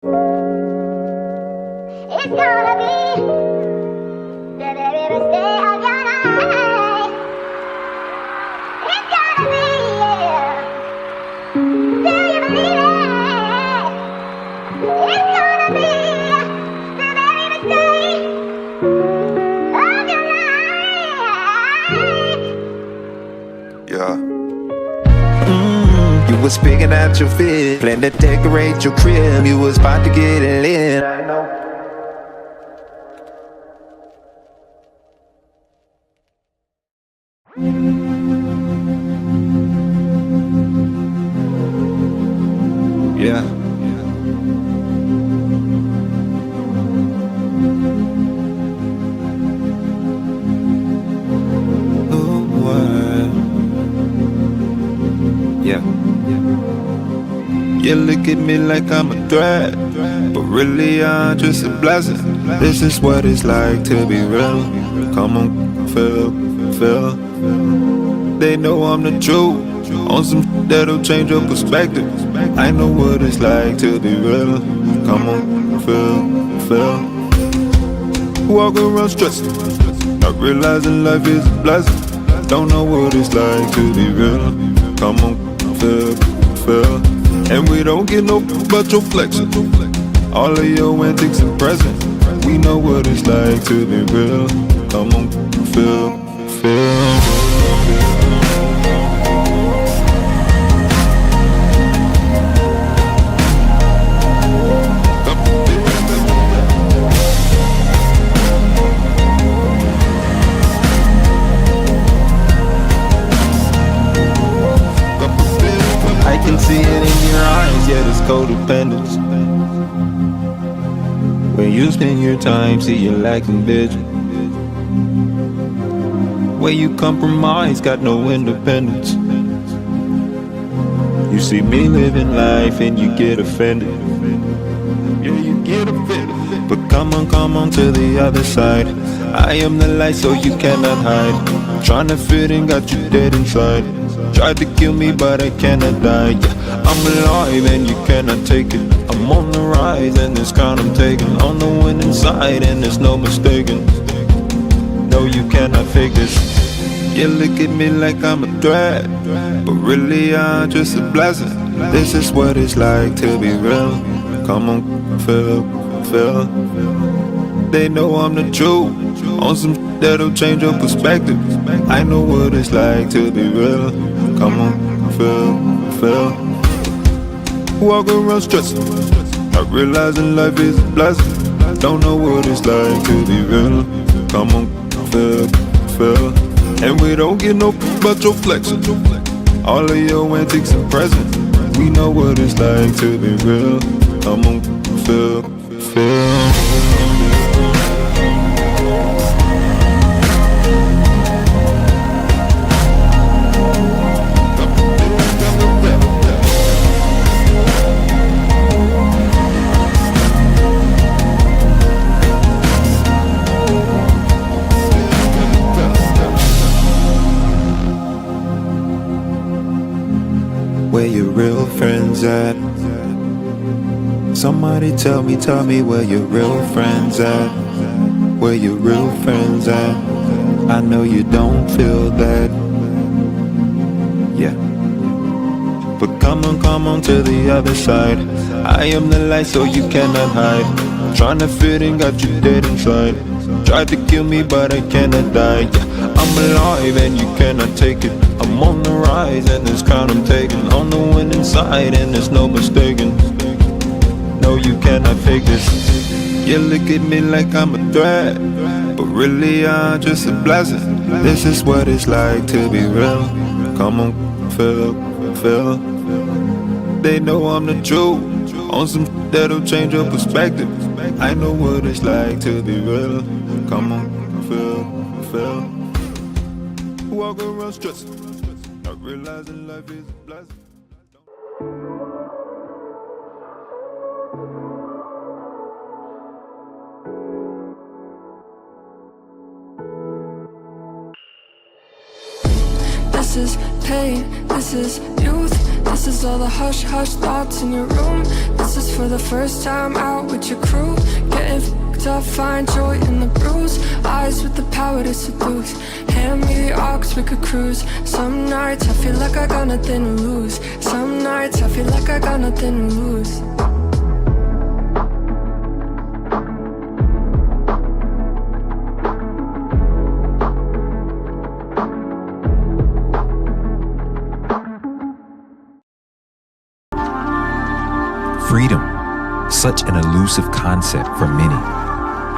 It's gonna be the very best day of your life. It's gonna be, yeah. Do you believe it? It's gonna be the very best day of your life. Yeah. You was picking out your fit, plan to decorate your crib. You was about to get it lit. I know. Yeah. Oh, what? Yeah. You look at me like I'm a threat, but really I'm just a blessing. This is what it's like to be real. Come on, feel. They know I'm the truth. On some that'll change your perspective. I know what it's like to be real. Come on, feel. Walk around stressed, not realizing life is a blessing. Don't know what it's like to be real. Come on, feel. And we don't get no but your flexing. All of your antics and presents. We know what it's like to be real. Come on, feel. I can see it in your eyes, yeah, it's codependence. When you spend your time, see you're lacking vision. Where you compromise, got no independence. You see me living life and you get offended. Yeah, you get offended. But come on to the other side. I am the light so you cannot hide. Trying to fit in, got you dead inside. Tried to kill me but I cannot die, yeah. I'm alive and you cannot take it. I'm on the rise and this crown I'm taking. On the winning side and there's no mistaking. No, you cannot fake this. You look at me like I'm a threat, but really I'm just a blessing. This is what it's like to be real. Come on, feel. They know I'm the truth. On some that'll change your perspective. I know what it's like to be real. Come on, feel. Walk around stressed, not realizing life is a blessing. Don't know what it's like to be real. Come on, feel. And we don't get no but your flexing. All of your antics and presents. We know what it's like to be real. Come on, feel. Where your real friends at? Somebody tell me where your real friends at? Where your real friends at? I know you don't feel that. Yeah. But come on to the other side. I am the light so you cannot hide. Trying to fit in, got you dead inside. Tried to kill me but I cannot die, yeah. I'm alive and you cannot take it. I'm on the rise and this crown I'm taking. On the winning side and there's no mistaking. No, you cannot fake this. You look at me like I'm a threat, but really I'm just a blessing. This is what it's like to be real. Come on, feel. They know I'm the truth. On some that'll change your perspective. I know what it's like to be real. Come on, feel. Walk around stressed, not realizing life is a blessing. This is pain, this is youth, This is all the hush hush thoughts in your room. This is for the first time out with your crew. Getting fucked up, find joy in the bruise. Eyes with the power to seduce. Hand me the aux, we could cruise. Some nights I feel like I got nothing to lose. Some nights I feel like I got nothing to lose. Freedom, such an elusive concept for many,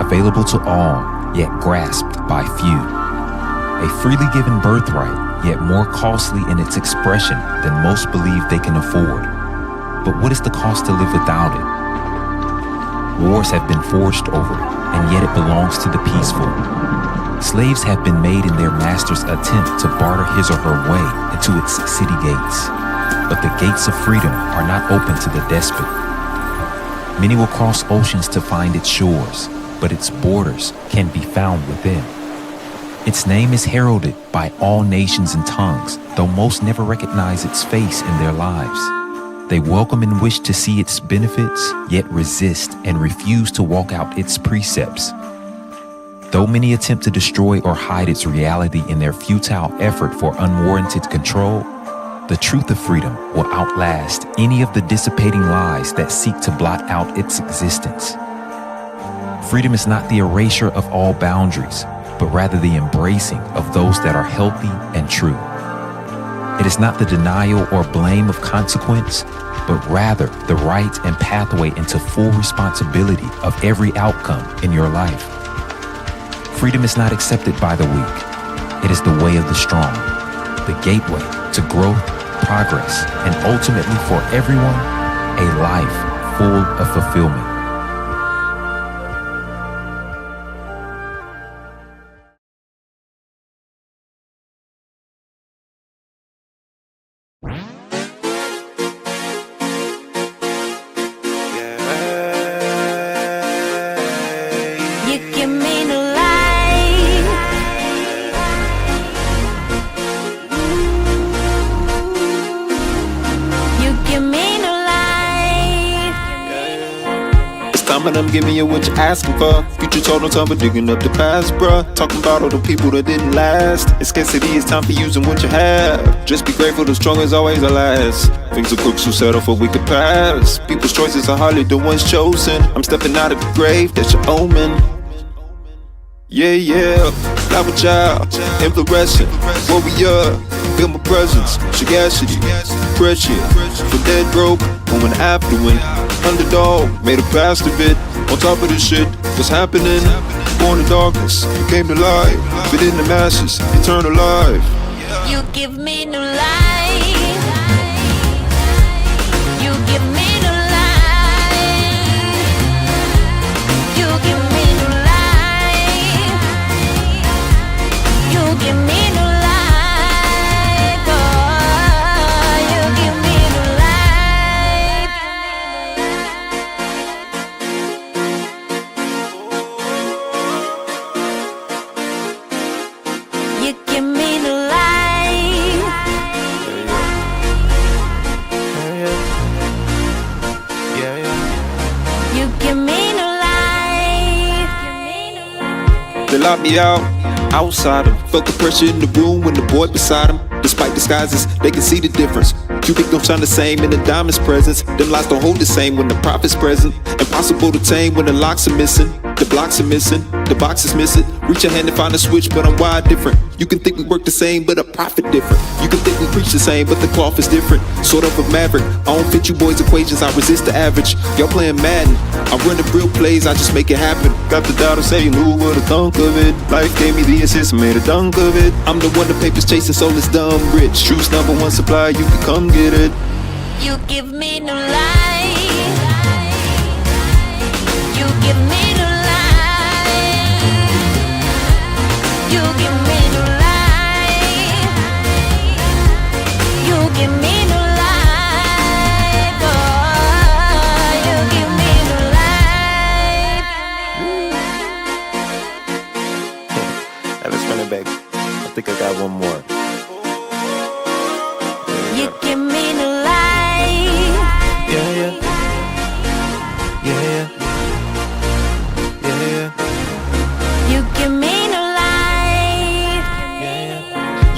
available to all, yet grasped by few. A freely given birthright, yet more costly in its expression than most believe they can afford. But what is the cost to live without it? Wars have been forged over it, and yet it belongs to the peaceful. Slaves have been made in their master's attempt to barter his or her way into its city gates. But the gates of freedom are not open to the despot. Many will cross oceans to find its shores, but its borders can be found within. Its name is heralded by all nations and tongues, though most never recognize its face in their lives. They welcome and wish to see its benefits, yet resist and refuse to walk out its precepts. Though many attempt to destroy or hide its reality in their futile effort for unwarranted control, the truth of freedom will outlast any of the dissipating lies that seek to blot out its existence. Freedom is not the erasure of all boundaries, but rather the embracing of those that are healthy and true. It is not the denial or blame of consequence, but rather the right and pathway into full responsibility of every outcome in your life. Freedom is not accepted by the weak. It is the way of the strong, the gateway to growth, progress, and ultimately for everyone, a life full of fulfillment. And I'm giving you what you're asking for. Future told no time but digging up the past, bruh. Talking about all the people that didn't last. In scarcity, it's time for using what you have. Just be grateful, the strong is always the last. Things are crooks who settle for we could pass. People's choices are hardly the ones chosen. I'm stepping out of the grave, that's your omen. Yeah, yeah, flower child, inflorescent, warrior, feel my presence, sagacity, pressure, from dead broke, going affluent, underdog, made a past of it, on top of this shit, what's happening, born in darkness, came to life, fit in the masses, eternal life. You give me new life, you give me new life, you give me new life. You give me new life, oh, you give me new life. You give me new life. You give me new life. They locked me out, outsider. Felt the pressure in the room when the boy beside him. Despite disguises, they can see the difference. Cubic don't shine the same in the diamond's presence. Them lies don't hold the same when the prophet's present. Impossible to tame when the locks are missing. The blocks are missing, the box is missing. Reach your hand and find a switch, but I'm wired different. You can think we work the same, but a profit different. You can think we preach the same, but the cloth is different. Sort of a maverick, I don't fit you boys' equations, I resist the average. Y'all playing Madden, I'm running real plays, I just make it happen. Got the daughter saying, who would've thunk of it? Life gave me the assist, made a dunk of it. I'm the one the papers chasing, so it's dumb rich. Truth's #1 supply, you can come get it. You give me new life. You give me new life. You give me new life. You give me new life. Oh, you give me new life. Hey, let's run it back. I think I got one more. You give me new life.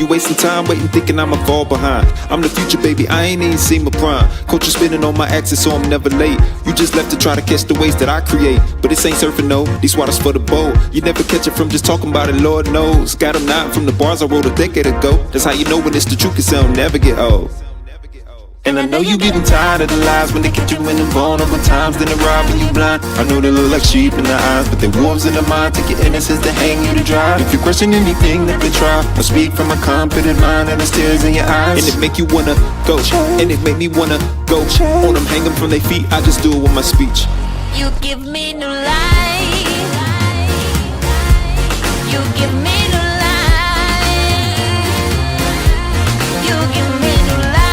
You wasting time waiting, thinking I'ma fall behind. I'm the future, baby, I ain't even seen my prime. Culture spinning on my axis, so I'm never late. You just left to try to catch the waves that I create. But this ain't surfing, no, these waters for the boat. You never catch it from just talking about it, Lord knows. Got them nodding from the bars I wrote a decade ago. That's how you know when it's the truth, 'cause they'll never get old. And I know you getting tired of the lies when they catch you in the vulnerable times. Then they rob when you blind. I know they look like sheep in the eyes, but they're wolves in the mind. Take your innocence to hang you to dry. If you question anything that they try, I speak from a confident mind and there's tears in your eyes. And it make you wanna go, and it make me wanna go on them, hang them from their feet. I just do it with my speech. You give me new life. You give me new life. You give me new life.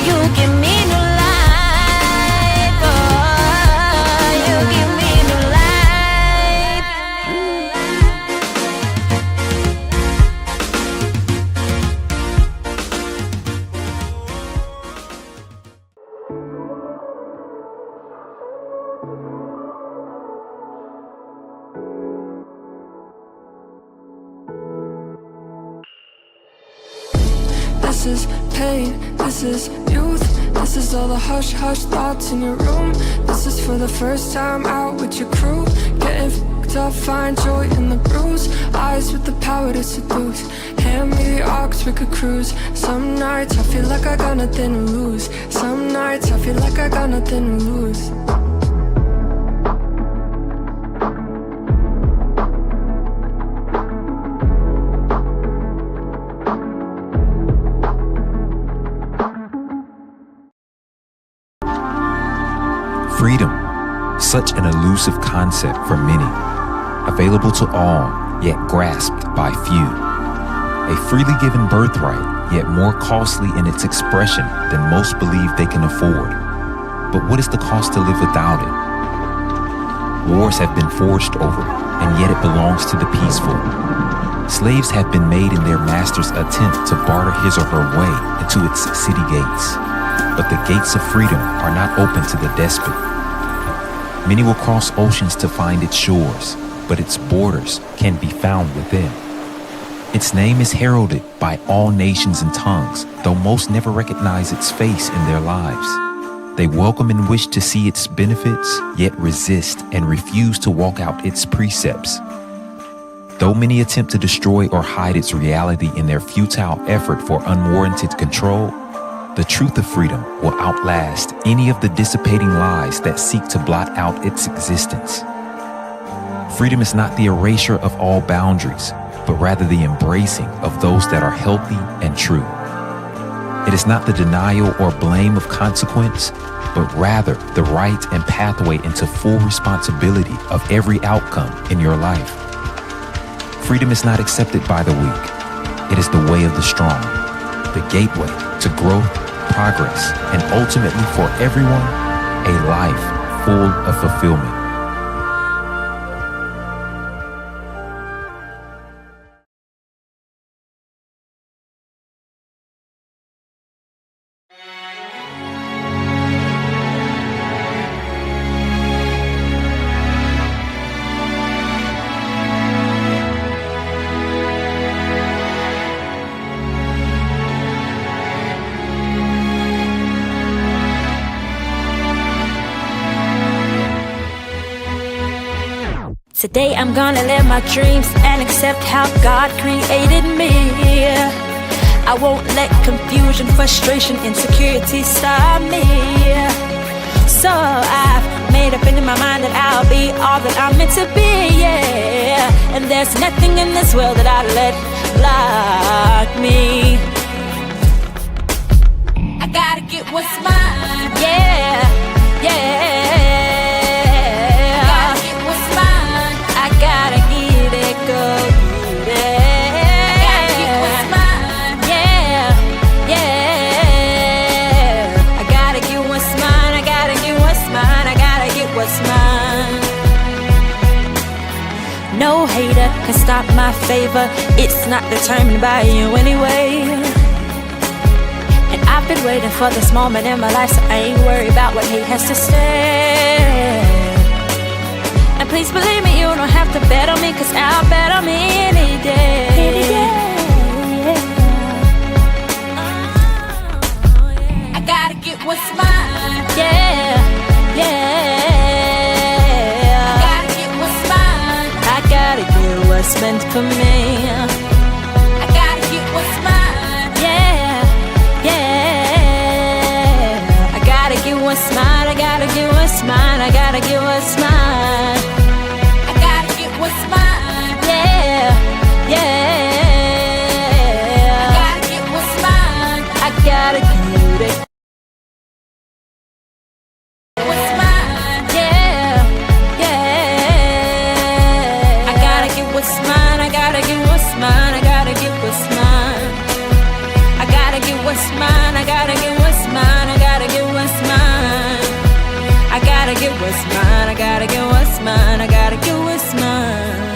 You give me new life. Oh, you give me new life. This is pain, this is youth. This is all the hush hush thoughts in your room. This is for the first time out with your crew. Getting fucked up, find joy in the bruise. Eyes with the power to seduce. Hand me the aux, we could cruise. Some nights I feel like I got nothing to lose. Some nights I feel like I got nothing to lose. Freedom, such an elusive concept for many, available to all, yet grasped by few. A freely given birthright, yet more costly in its expression than most believe they can afford. But what is the cost to live without it? Wars have been forged over it, and yet it belongs to the peaceful. Slaves have been made in their master's attempt to barter his or her way into its city gates. But the gates of freedom are not open to the despot. Many will cross oceans to find its shores, but its borders can be found within. Its name is heralded by all nations and tongues, though most never recognize its face in their lives. They welcome and wish to see its benefits, yet resist and refuse to walk out its precepts. Though many attempt to destroy or hide its reality in their futile effort for unwarranted control, the truth of freedom will outlast any of the dissipating lies that seek to blot out its existence. Freedom is not the erasure of all boundaries, but rather the embracing of those that are healthy and true. It is not the denial or blame of consequence, but rather the right and pathway into full responsibility of every outcome in your life. Freedom is not accepted by the weak. It is the way of the strong, the gateway to growth, progress, and ultimately for everyone, a life full of fulfillment. Today I'm gonna live my dreams and accept how God created me. I won't let confusion, frustration, insecurity stop me. So I've made up in my mind that I'll be all that I'm meant to be, yeah. And there's nothing in this world that I'd let block me. I gotta get what's mine, yeah, yeah. No hater can stop my favor. It's not determined by you anyway. And I've been waiting for this moment in my life, so I ain't worried about what he has to say. And please believe me, you don't have to bet on me, 'cause I'll bet on me any day. I gotta get what's mine. Yeah, yeah. I gotta get what's mine. I gotta get what's meant for me. I gotta get what's mine. Yeah, yeah. I gotta get what's mine. I gotta get what's mine. I gotta get what's mine. I gotta get what's mine. Yeah, yeah. I gotta get what's mine. I gotta get it. What's mine? Yeah, yeah. I gotta get what's mine. I gotta get what's mine. I gotta get what's mine. I gotta get what's mine. I gotta get what's mine. I gotta get what's mine. I gotta get what's mine. I gotta get what's mine. I gotta get what's mine.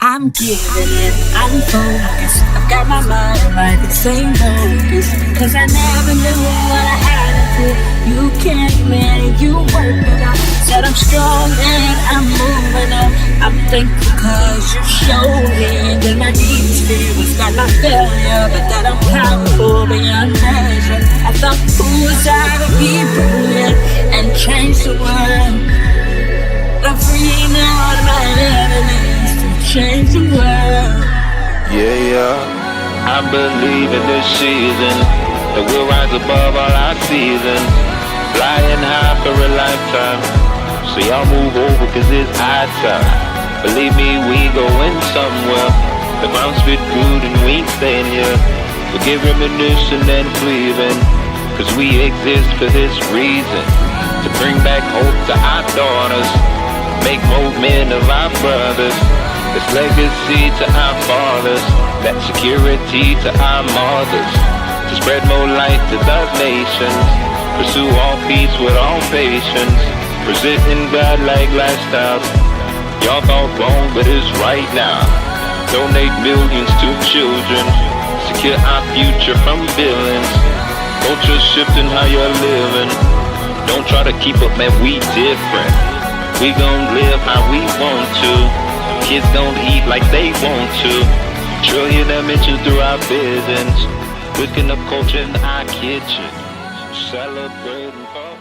I'm giving it, I'm focused. I've got my mind right, it's ain't focus. Cause I never knew what I had until you came in, you worked it out. Said I'm strong and I'm moving on. I'm thankful cause you showed me that my deepest fear was not my failure, but that I'm powerful beyond measure. I thought, who was I to be brilliant and change the world? I'm free now of my enemies to change the world. Yeah, I believe in this season that we'll rise above all our seasons, flying high for a lifetime. So y'all move over cause it's high time. Believe me, we going somewhere. The ground's fit good and we ain't staying here. We'll get reminiscing and grieving, cause we exist for this reason, to bring back hope to our daughters, make more men of our brothers. This legacy to our fathers, that security to our mothers, to spread more light to the nations, pursue all peace with all patience, presenting God-like lifestyles. Y'all thought wrong, but it's right now. Donate millions to children, secure our future from villains. Culture shifting how you're living. Don't try to keep up, man, we different. We gon' live how we want to. Kids don't eat like they want to. Trillion dimensions through our business. Cooking up culture in our kitchen. Celebrating forever.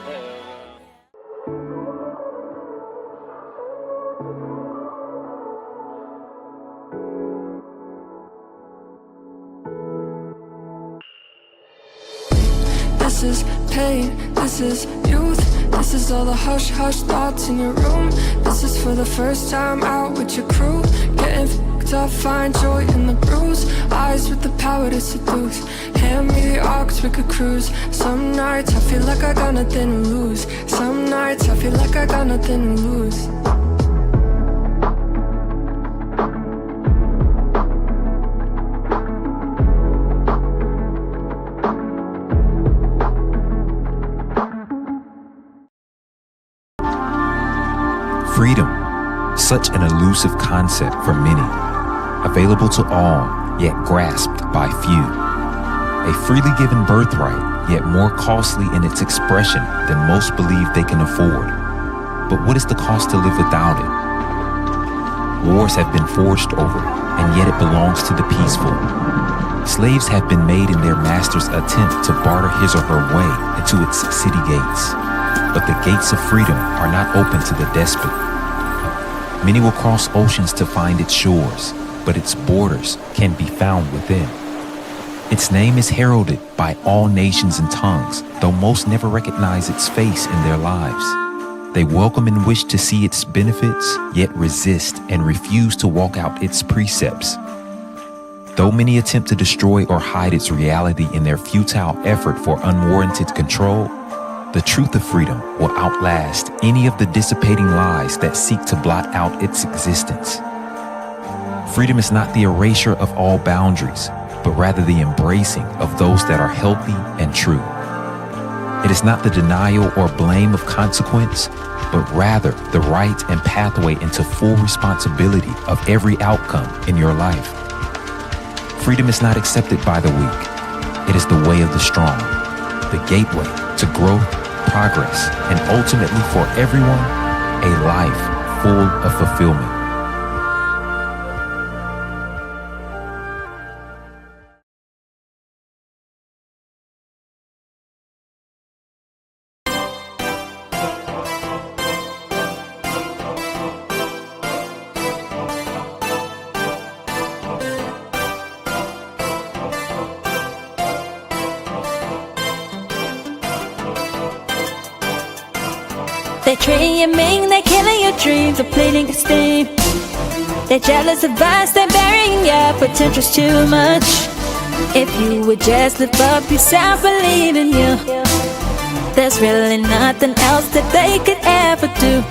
This is pain, this is youth. This is all the hush hush thoughts in your room. This is for the first time out with your crew. Getting f***ed up, find joy in the bruise. Eyes with the power to seduce. Hand me the aux, we could cruise. Some nights I feel like I got nothing to lose. Some nights I feel like I got nothing to lose. Freedom, such an elusive concept for many, available to all, yet grasped by few. A freely given birthright, yet more costly in its expression than most believe they can afford. But what is the cost to live without it? Wars have been forged over it, and yet it belongs to the peaceful. Slaves have been made in their master's attempt to barter his or her way into its city gates. But the gates of freedom are not open to the despot. Many will cross oceans to find its shores, but its borders can be found within. Its name is heralded by all nations and tongues, though most never recognize its face in their lives. They welcome and wish to see its benefits, yet resist and refuse to walk out its precepts. Though many attempt to destroy or hide its reality in their futile effort for unwarranted control, the truth of freedom will outlast any of the dissipating lies that seek to blot out its existence. Freedom is not the erasure of all boundaries, but rather the embracing of those that are healthy and true. It is not the denial or blame of consequence, but rather the right and pathway into full responsibility of every outcome in your life. Freedom is not accepted by the weak. It is the way of the strong, the gateway to growth, progress, and ultimately for everyone, a life full of fulfillment. They're dreaming, they're killing your dreams, depleting esteem. They're jealous of us, they're burying your potential's too much. If you would just lift up yourself, believe in you, there's really nothing else that they could ever do.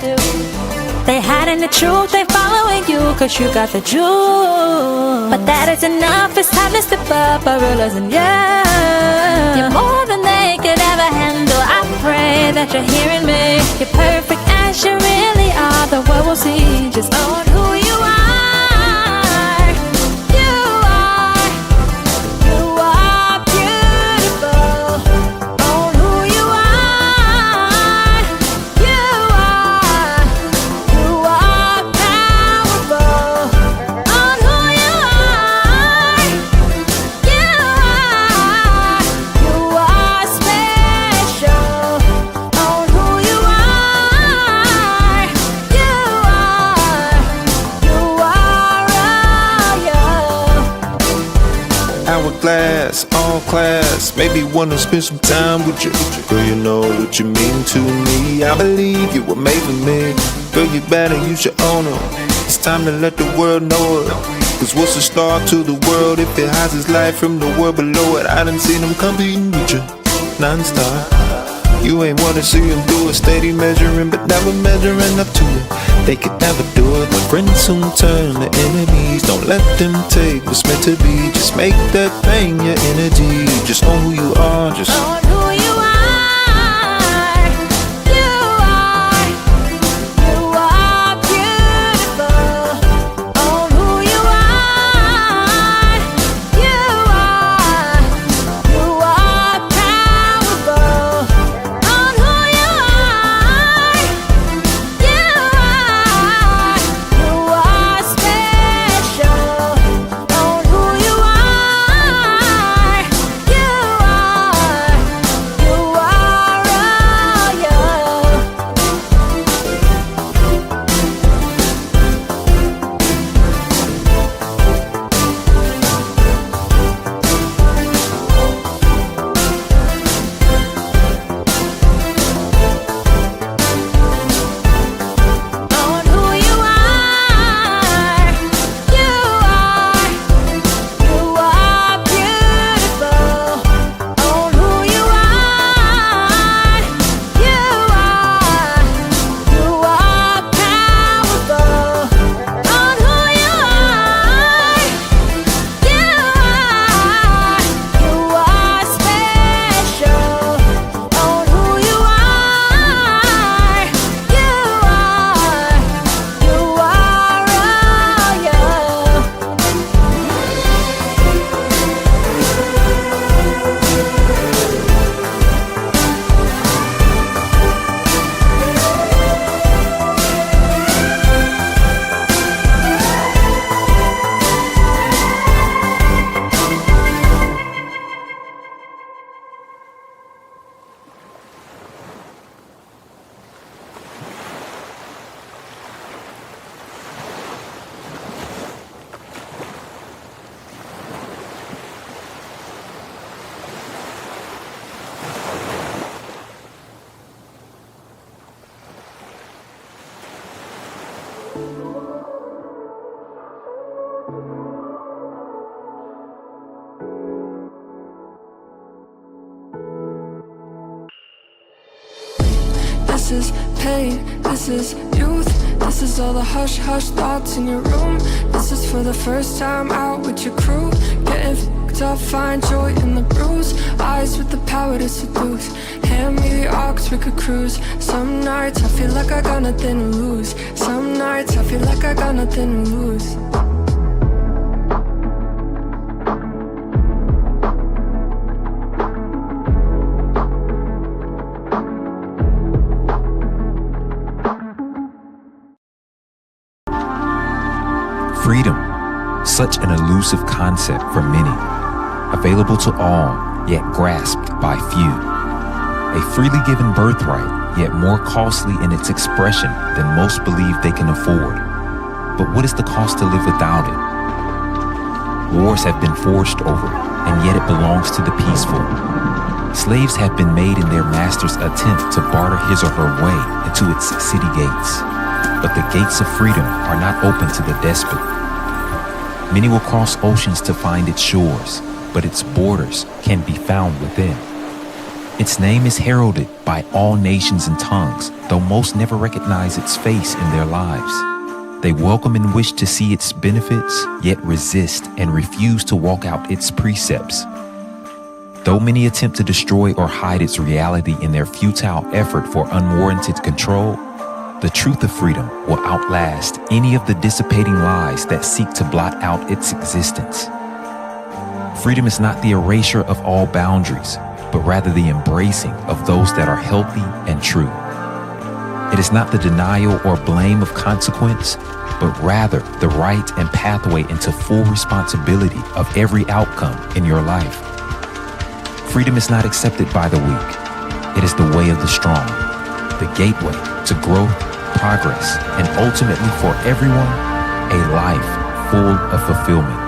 They hiding the truth, they following you, cause you got the jewel. But that is enough, it's time to step up by realizing you're more than they could ever handle. I pray that you're hearing me. You're perfect as you really are. The world will see just own who you are. Hourglass, all class, maybe wanna spend some time with you. Girl, you know what you mean to me. I believe you were made for me. Girl, you better use your honor. It's time to let the world know it. Cause what's a star to the world if it hides its light from the world below it? I done seen them competing with you, non-stop. You ain't wanna see them do it, steady measuring but never measuring up to it. They could never do it, but friends soon turn to enemies. Don't let them take what's meant to be. Just make that thing your energy. Just own who you are, just own who you are. You are beautiful. Own who you are. You are powerful. Own who you are. You are special. Own who you are. You are royal. Own who you are. You are beautiful. Own who you are. You are powerful. Own who you are. You are special. Own who you are. You are royal. This is pain, this is youth. This is all the hush hush thoughts in your room. This is for the first time out with your crew. Getting f***ed up, find joy in the bruise. Eyes with the power to seduce. Hand me the aux, we could cruise. Some nights I feel like I got nothing to lose. Some nights I feel like I got nothing to lose. Freedom, such an elusive concept for many, available to all, yet grasped by few. A freely given birthright, yet more costly in its expression than most believe they can afford. But what is the cost to live without it? Wars have been forged over it, and yet it belongs to the peaceful. Slaves have been made in their master's attempt to barter his or her way into its city gates. But the gates of freedom are not open to the despot. Many will cross oceans to find its shores, but its borders can be found within. Its name is heralded by all nations and tongues, though most never recognize its face in their lives. They welcome and wish to see its benefits, yet resist and refuse to walk out its precepts. Though many attempt to destroy or hide its reality in their futile effort for unwarranted control, the truth of freedom will outlast any of the dissipating lies that seek to blot out its existence. Freedom is not the erasure of all boundaries, but rather the embracing of those that are healthy and true. It is not the denial or blame of consequence, but rather the right and pathway into full responsibility of every outcome in your life. Freedom is not accepted by the weak. It is the way of the strong, the gateway to growth, progress, and ultimately for everyone, a life full of fulfillment.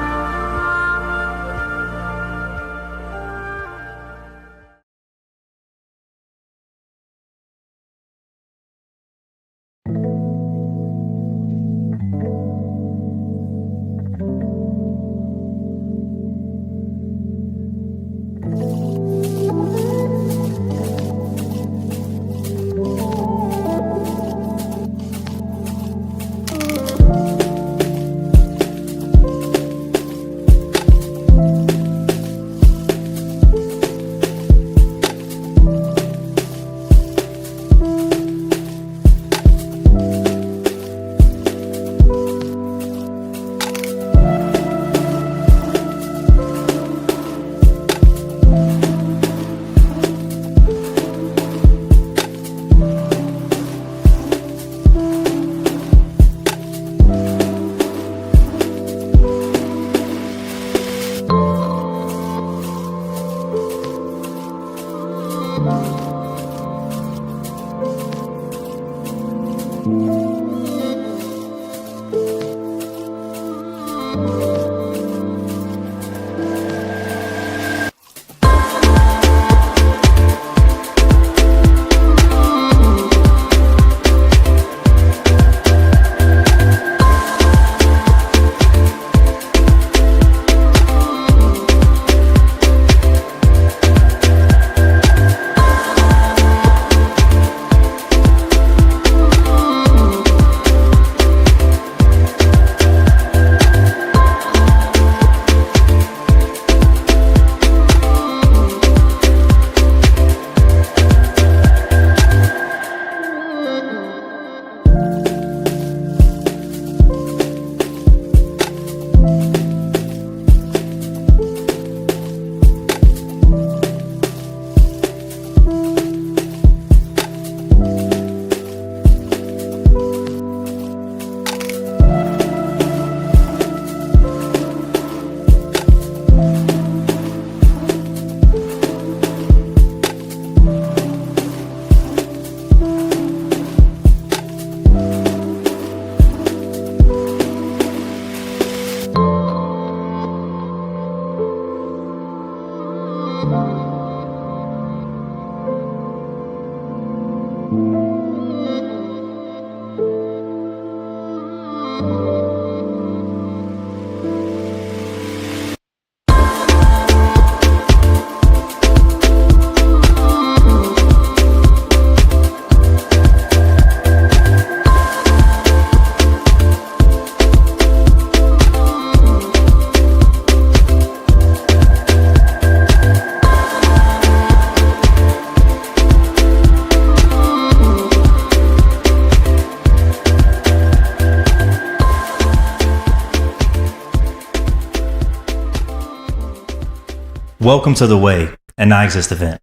Welcome to The Way, an Iexist event.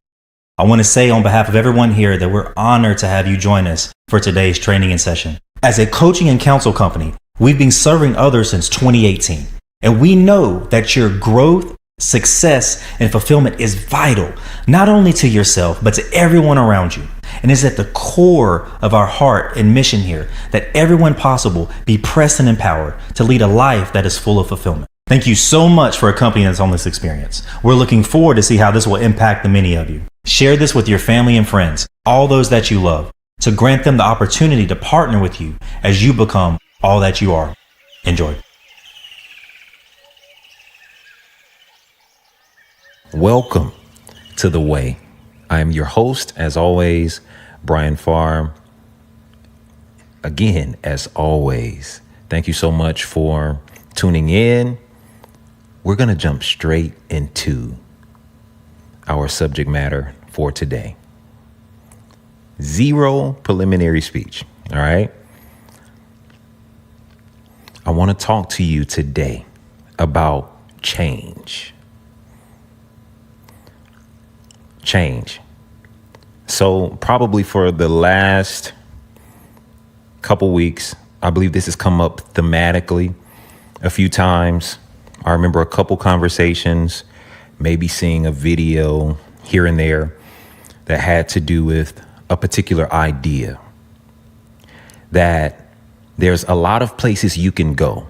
I want to say on behalf of everyone here that we're honored to have you join us for today's training and session. As a coaching and counsel company, we've been serving others since 2018, and we know that your growth, success, and fulfillment is vital, not only to yourself, but to everyone around you. And it's at the core of our heart and mission here that everyone possible be pressed and empowered to lead a life that is full of fulfillment. Thank you so much for accompanying us on this experience. We're looking forward to see how this will impact the many of you. Share this with your family and friends, all those that you love, to grant them the opportunity to partner with you as you become all that you are. Enjoy. Welcome to The Way. I am your host, as always, Bryan Pharr. Again, as always, thank you so much for tuning in. We're going to jump straight into our subject matter for today. Zero preliminary speech. All right. I want to talk to you today about change. Change. So probably for the last couple weeks, I believe this has come up thematically a few times. I remember a couple conversations, maybe seeing a video here and there that had to do with a particular idea, that there's a lot of places you can go.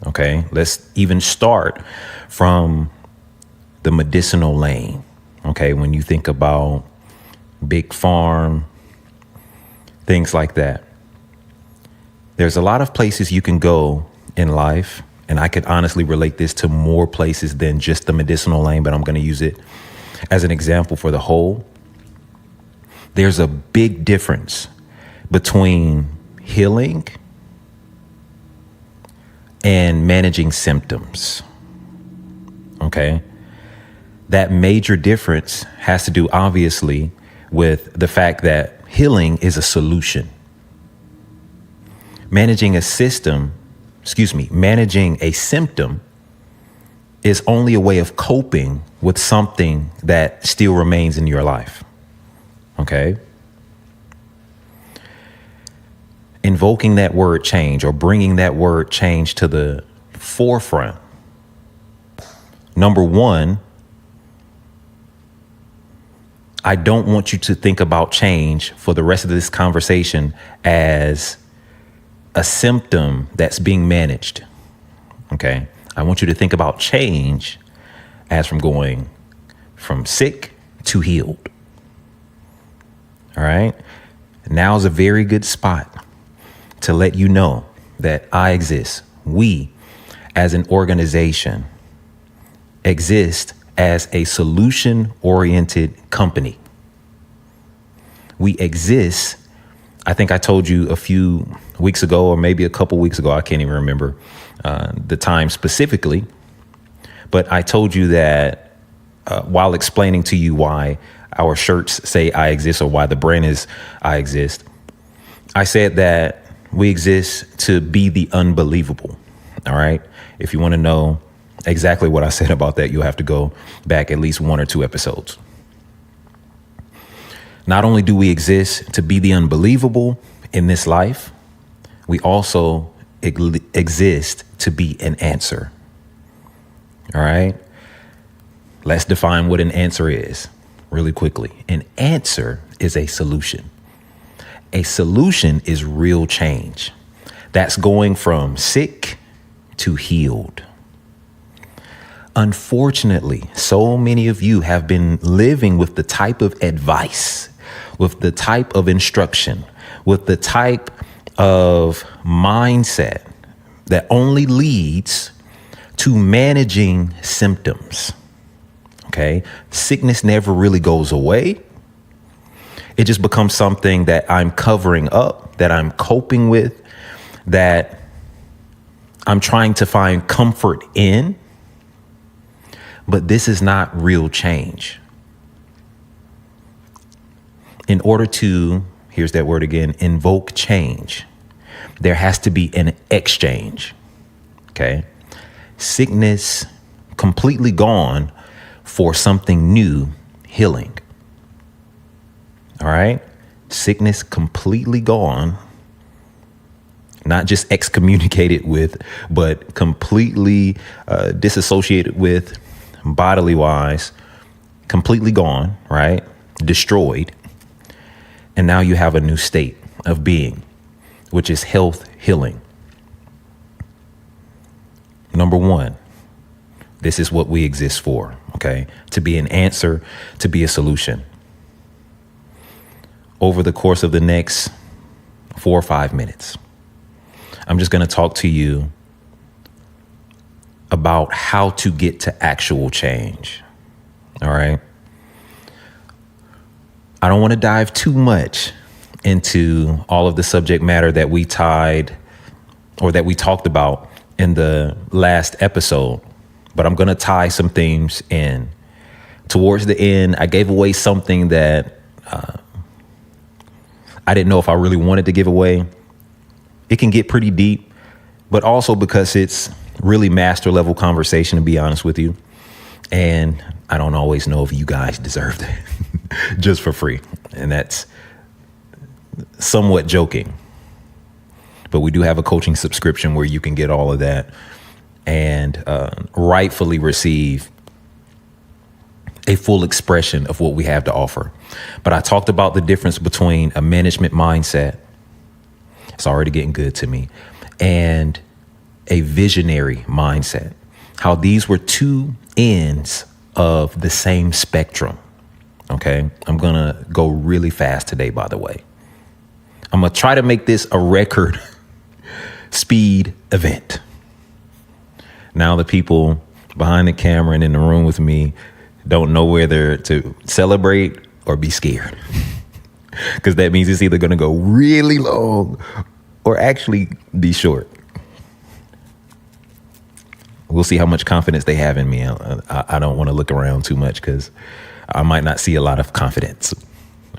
Okay, let's even start from the medicinal lane. Okay, when you think about big farm, things like that, there's a lot of places you can go in life. And I could honestly relate this to more places than just the medicinal lane, but I'm going to use it as an example for the whole. There's a big difference between healing and managing symptoms. Okay. That major difference has to do, obviously, with the fact that healing is a solution. Managing a symptom is only a way of coping with something that still remains in your life. Okay? Invoking that word change, or bringing that word change to the forefront. Number one, I don't want you to think about change for the rest of this conversation as a symptom that's being managed. Okay. I want you to think about change as from going from sick to healed. All right. Now is a very good spot to let you know that Iexist, we as an organization, exist as a solution-oriented company. We exist. I think I told you a few weeks ago, or maybe a couple weeks ago, I can't even remember the time specifically, but I told you that while explaining to you why our shirts say I exist, or why the brand is I exist, I said that we exist to be the unbelievable. All right. If you want to know exactly what I said about that, you'll have to go back at least 1 or 2 episodes. Not only do we exist to be the unbelievable in this life, we also exist to be an answer. All right. Let's define what an answer is really quickly. An answer is a solution. A solution is real change. That's going from sick to healed. Unfortunately, so many of you have been living with the type of advice, with the type of instruction, with the type of mindset that only leads to managing symptoms. Okay. Sickness never really goes away. It just becomes something that I'm covering up, that I'm coping with, that I'm trying to find comfort in. But this is not real change. In order to, here's that word again, invoke change, there has to be an exchange. Okay. Sickness completely gone for something new, healing. All right. Sickness completely gone, not just excommunicated with, but completely disassociated with, bodily wise, completely gone, right? Destroyed. And now you have a new state of being, which is health healing. Number one, This is what we exist for, okay? To be an answer, to be a solution. Over the course of the next 4 or 5 minutes, I'm just going to talk to you about how to get to actual change, all right? I don't want to dive too much into all of the subject matter that we talked about in the last episode, but I'm going to tie some themes in. Towards the end, I gave away something that I didn't know if I really wanted to give away. It can get pretty deep, but also because it's really master level conversation, to be honest with you. And I don't always know if you guys deserve that just for free. And that's somewhat joking. But we do have a coaching subscription where you can get all of that and rightfully receive a full expression of what we have to offer. But I talked about the difference between a management mindset, it's already getting good to me, and a visionary mindset. How these were two ends of the same spectrum. Okay, I'm going to go really fast today, by the way. I'm going to try to make this a record speed event. Now the people behind the camera and in the room with me don't know whether to celebrate or be scared. Because that means it's either going to go really long or actually be short. We'll see how much confidence they have in me. I don't want to look around too much because I might not see a lot of confidence.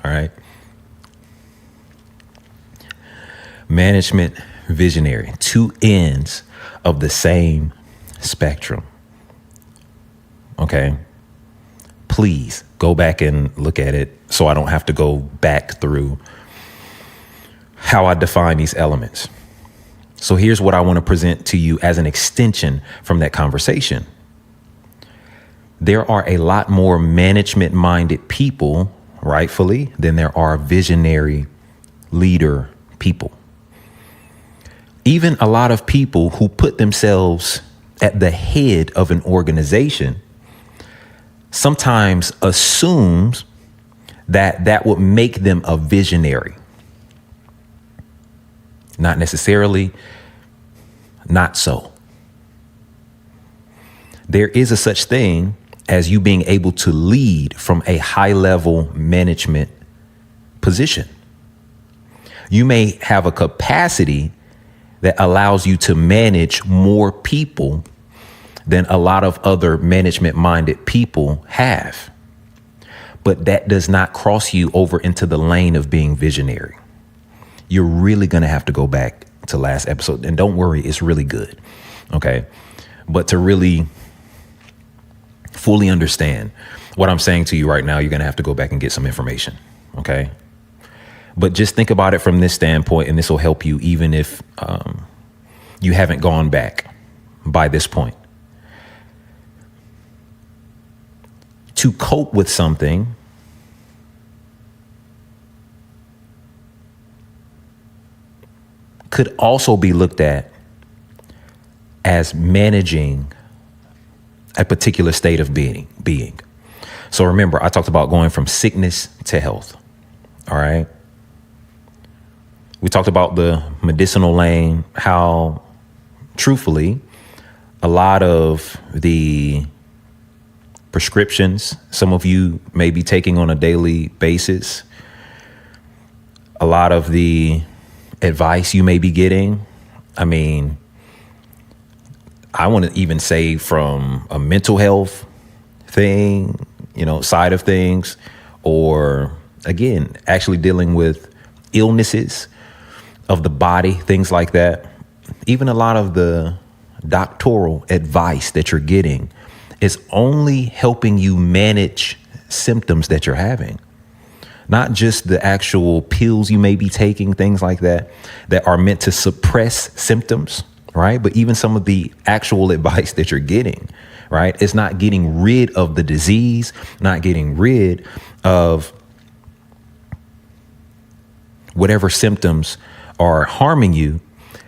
All right. Management, visionary, two ends of the same spectrum. Okay. Please go back and look at it so I don't have to go back through how I define these elements. So here's what I want to present to you as an extension from that conversation. There are a lot more management-minded people, rightfully, than there are visionary leader people. Even a lot of people who put themselves at the head of an organization sometimes assumes that that would make them a visionary. Not necessarily, not so. There is a such thing as you being able to lead from a high-level management position. You may have a capacity that allows you to manage more people than a lot of other management-minded people have. But that does not cross you over into the lane of being visionary. You're really going to have to go back to last episode. And don't worry, it's really good. Okay. But to really fully understand what I'm saying to you right now, you're going to have to go back and get some information. Okay. But just think about it from this standpoint, and this will help you even if you haven't gone back by this point. To cope with something, could also be looked at as managing a particular state of being. So remember, I talked about going from sickness to health. All right. We talked about the medicinal lane, how truthfully, a lot of the prescriptions some of you may be taking on a daily basis, a lot of the advice you may be getting. I mean, I want to even say from a mental health thing, side of things, or again, actually dealing with illnesses of the body, things like that. Even a lot of the doctoral advice that you're getting is only helping you manage symptoms that you're having. Not just the actual pills you may be taking, things like that are meant to suppress symptoms, right? But even some of the actual advice that you're getting, right? It's not getting rid of the disease, not getting rid of whatever symptoms are harming you.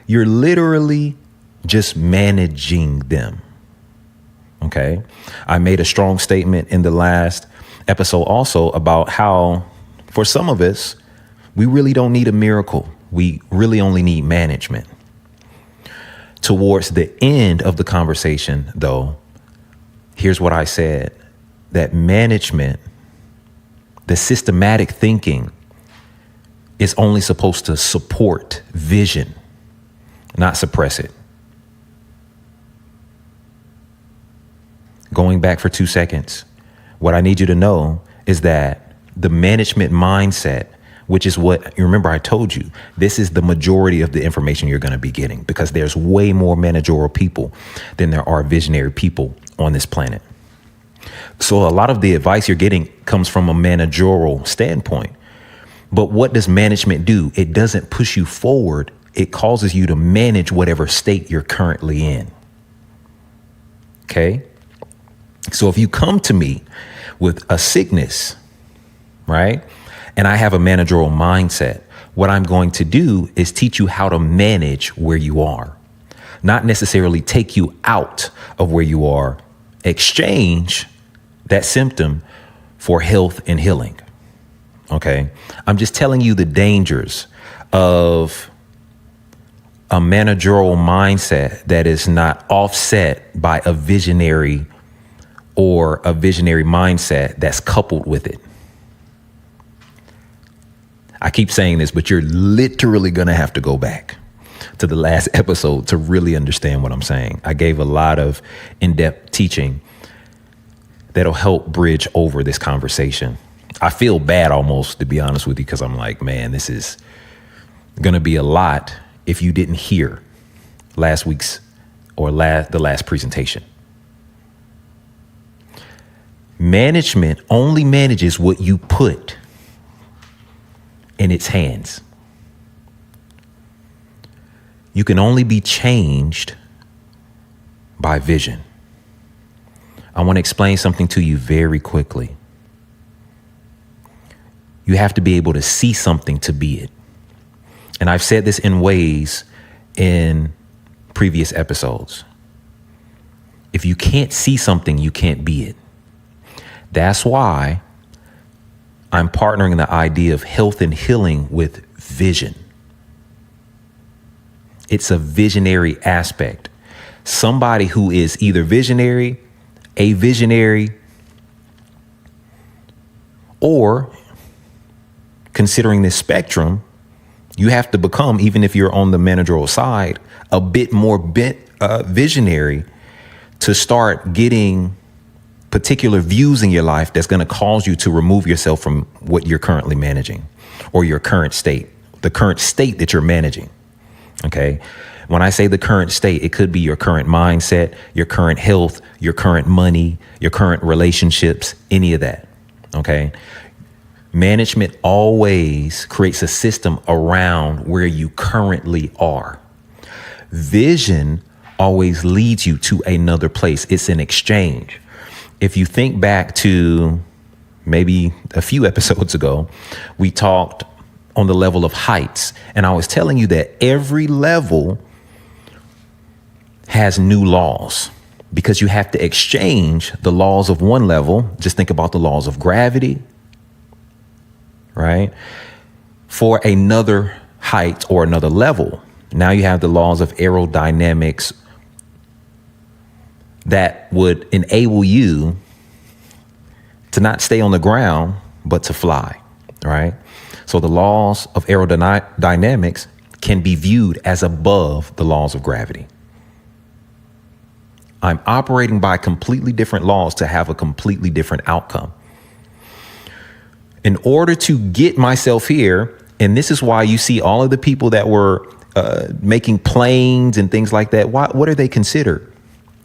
You're literally just managing them. Okay. I made a strong statement in the last episode also about how for some of us, we really don't need a miracle. We really only need management. Towards the end of the conversation, though, here's what I said, that management, the systematic thinking, is only supposed to support vision, not suppress it. Going back for 2 seconds, what I need you to know is that the management mindset, which is what, you remember I told you, this is the majority of the information you're going to be getting, because there's way more managerial people than there are visionary people on this planet. So a lot of the advice you're getting comes from a managerial standpoint. But what does management do? It doesn't push you forward. It causes you to manage whatever state you're currently in. Okay? So if you come to me with a sickness, right, and I have a managerial mindset, what I'm going to do is teach you how to manage where you are, not necessarily take you out of where you are, exchange that symptom for health and healing. Okay. I'm just telling you the dangers of a managerial mindset that is not offset by a visionary or a visionary mindset that's coupled with it. I keep saying this, but you're literally going to have to go back to the last episode to really understand what I'm saying. I gave a lot of in-depth teaching that'll help bridge over this conversation. I feel bad almost, to be honest with you, because I'm like, man, this is going to be a lot if you didn't hear last week's or the last presentation. Management only manages what you put in its hands. You can only be changed by vision. I want to explain something to you very quickly. You have to be able to see something to be it. And I've said this in ways in previous episodes. If you can't see something, you can't be it. That's why I'm partnering the idea of health and healing with vision. It's a visionary aspect. Somebody who is either visionary, a visionary, or considering this spectrum, you have to become, even if you're on the managerial side, a bit more visionary to start getting particular views in your life that's going to cause you to remove yourself from what you're currently managing or your current state, the current state that you're managing. Okay. When I say the current state, it could be your current mindset, your current health, your current money, your current relationships, any of that. Okay. Management always creates a system around where you currently are. Vision always leads you to another place. It's an exchange. If you think back to maybe a few episodes ago, we talked on the level of heights, and I was telling you that every level has new laws because you have to exchange the laws of one level. Just think about the laws of gravity, right? For another height or another level. Now you have the laws of aerodynamics that would enable you to not stay on the ground, but to fly, right? So the laws of aerodynamics can be viewed as above the laws of gravity. I'm operating by completely different laws to have a completely different outcome. In order to get myself here, and this is why you see all of the people that were making planes and things like that, what are they considered?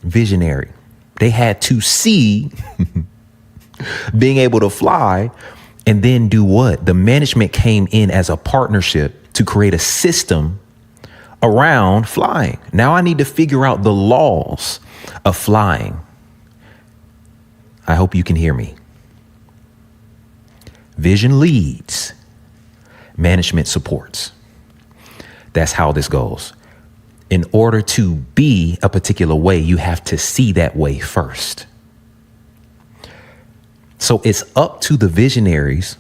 Visionary. They had to see being able to fly and then do what? The management came in as a partnership to create a system around flying. Now I need to figure out the laws of flying. I hope you can hear me. Vision leads, management supports. That's how this goes. in order to be a particular way, you have to see that way first. So it's up to the visionaries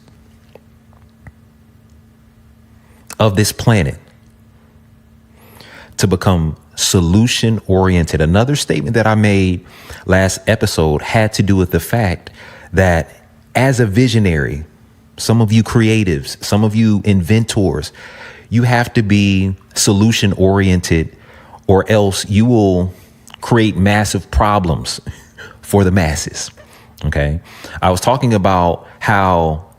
of this planet to become solution oriented. Another statement that I made last episode had to do with the fact that as a visionary, some of you creatives, some of you inventors, you have to be solution oriented, or else you will create massive problems for the masses. Okay. I was talking about how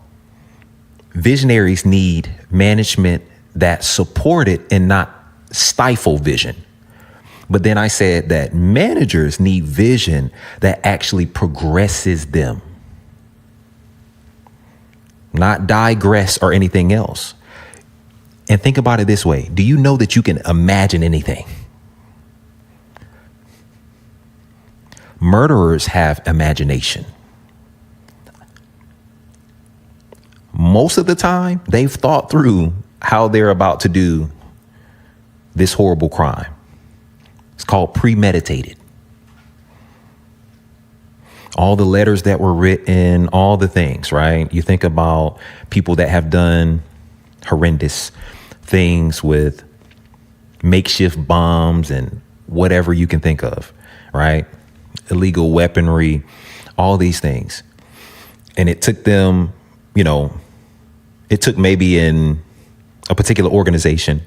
visionaries need management that support it and not stifle vision. But then I said that managers need vision that actually progresses them, not digress or anything else. And think about it this way. Do you know that you can imagine anything? Murderers have imagination. Most of the time, they've thought through how they're about to do this horrible crime. It's called premeditated. All the letters that were written, all the things, right? You think about people that have done horrendous things with makeshift bombs and whatever you can think of, right? Illegal weaponry, all these things. And it took them, it took maybe in a particular organization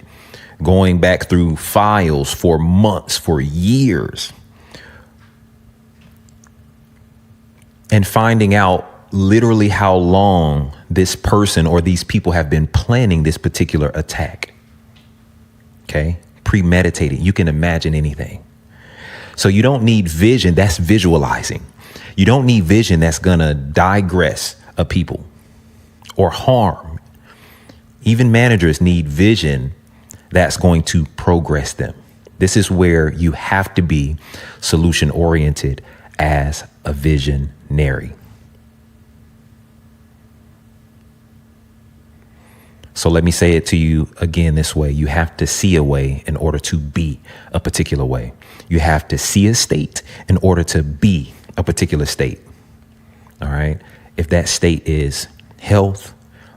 going back through files for months, for years, and finding out literally how long this person or these people have been planning this particular attack. Okay. Premeditated. You can imagine anything. So you don't need vision. That's visualizing. You don't need vision that's going to digress a people or harm. Even managers need vision that's going to progress them. This is where you have to be solution oriented as a visionary. So let me say it to you again this way. You have to see a way in order to be a particular way. You have to see a state in order to be a particular state. All right. If that state is health,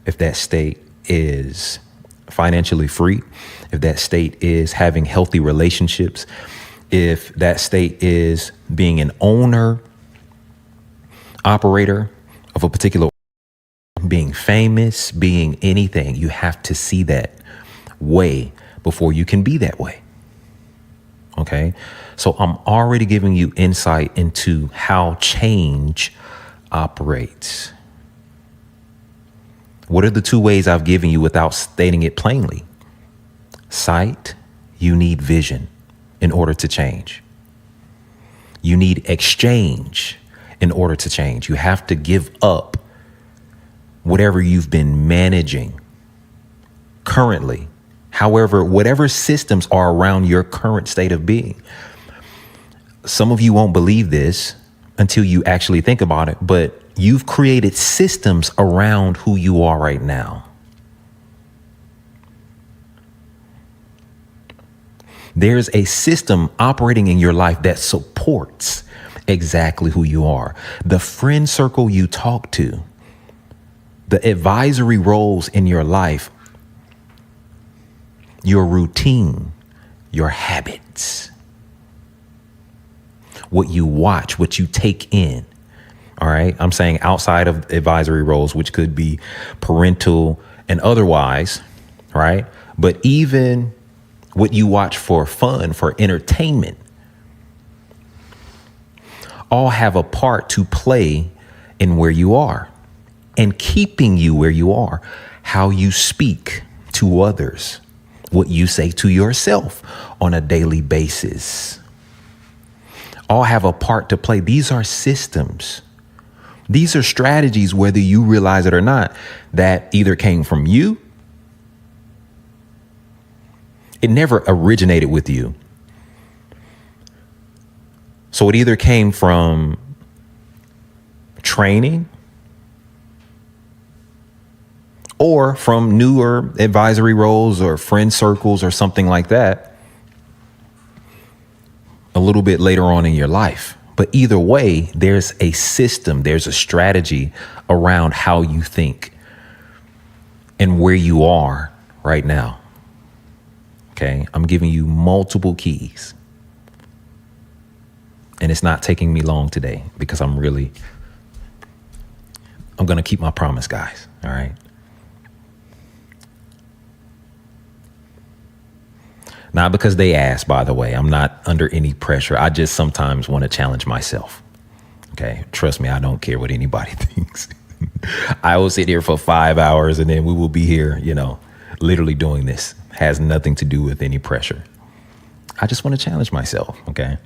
if that state is financially free, if that state is having healthy relationships, if that state is being an owner, operator of a particular, being famous, being anything, you have to see that way before you can be that way. Okay. So I'm already giving you insight into how change operates. What are the two ways I've given you without stating it plainly? Sight, you need vision in order to change. You need exchange in order to change. You have to give up whatever you've been managing currently. However, whatever systems are around your current state of being. Some of you won't believe this until you actually think about it, but you've created systems around who you are right now. There's a system operating in your life that supports exactly who you are. The friend circle you talk to, the advisory roles in your life, your routine, your habits, what you watch, what you take in. All right. I'm saying outside of advisory roles, which could be parental and otherwise. Right. But even what you watch for fun, for entertainment, all have a part to play in where you are and keeping you where you are. How you speak to others, what you say to yourself on a daily basis, all have a part to play. These are systems. These are strategies, whether you realize it or not, that either came from you. It never originated with you. So it either came from training or from newer advisory roles or friend circles or something like that. a little bit later on in your life. But either way, there's a system, there's a strategy around how you think and where you are right now. Okay, I'm giving you multiple keys. And it's not taking me long today because I'm going to keep my promise, guys. All right. Not because they asked, by the way. I'm not under any pressure. I just sometimes want to challenge myself. Okay. Trust me, I don't care what anybody thinks. I will sit here for 5 hours and then we will be here, literally doing this. Has nothing to do with any pressure. I just want to challenge myself. Okay.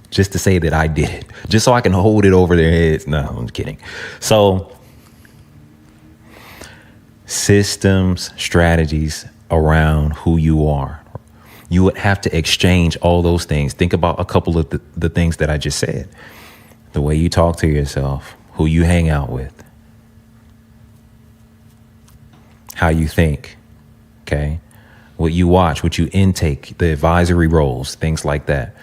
Just to say that I did it, just so I can hold it over their heads. No, I'm kidding. So systems, strategies around who you are. You would have to exchange all those things. Think about a couple of the things that I just said. The way you talk to yourself, who you hang out with, how you think, okay? What you watch, what you intake, the advisory roles, things like that.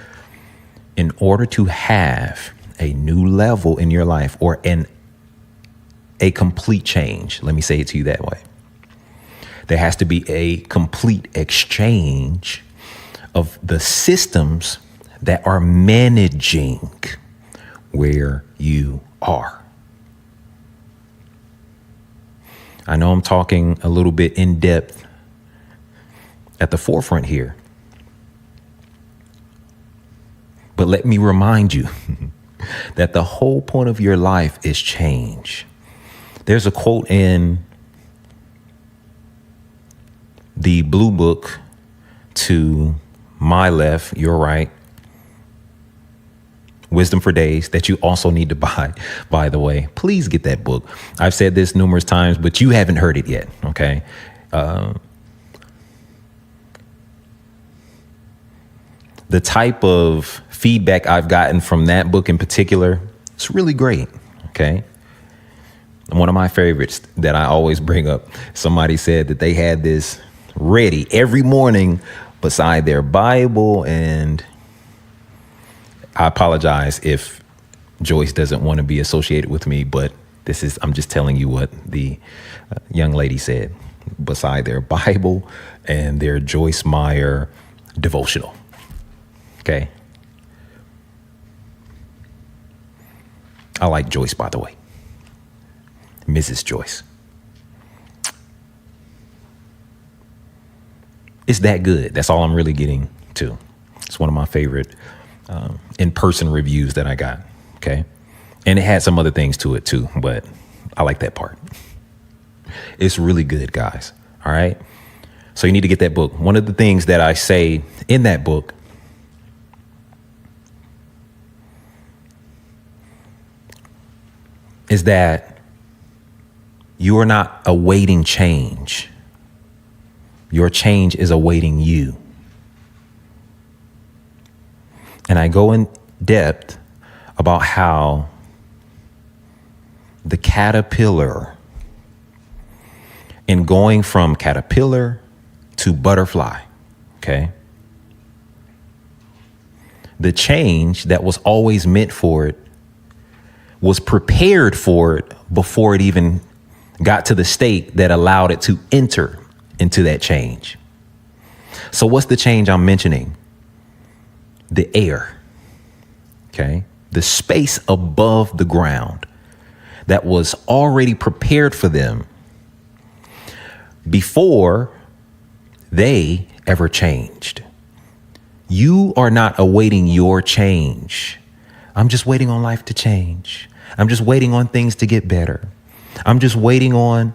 In order to have a new level in your life or a complete change, let me say it to you that way. There has to be a complete exchange of the systems that are managing where you are. I know I'm talking a little bit in depth at the forefront here. But let me remind you that the whole point of your life is change. There's a quote in the blue book to my left, your right, Wisdom for Days, that you also need to buy, by the way. Please get that book. I've said this numerous times, but you haven't heard it yet, okay? The type of feedback I've gotten from that book in particular, it's really great, okay? One of my favorites that I always bring up, somebody said that they had this ready every morning beside their Bible, and I apologize if Joyce doesn't want to be associated with me, but I'm just telling you what the young lady said, beside their Bible and their Joyce Meyer devotional. Okay. I like Joyce, by the way. Mrs. Joyce. It's that good. That's all I'm really getting to. It's one of my favorite in-person reviews that I got. Okay. And it had some other things to it too, but I like that part. It's really good, guys. All right. So you need to get that book. One of the things that I say in that book is that you are not awaiting change. Your change is awaiting you. And I go in depth about how the caterpillar, in going from caterpillar to butterfly, okay? The change that was always meant for it was prepared for it before it even got to the state that allowed it to enter into that change. So what's the change I'm mentioning? The air, okay? The space above the ground that was already prepared for them before they ever changed. You are not awaiting your change. I'm just waiting on life to change. I'm just waiting on things to get better. I'm just waiting on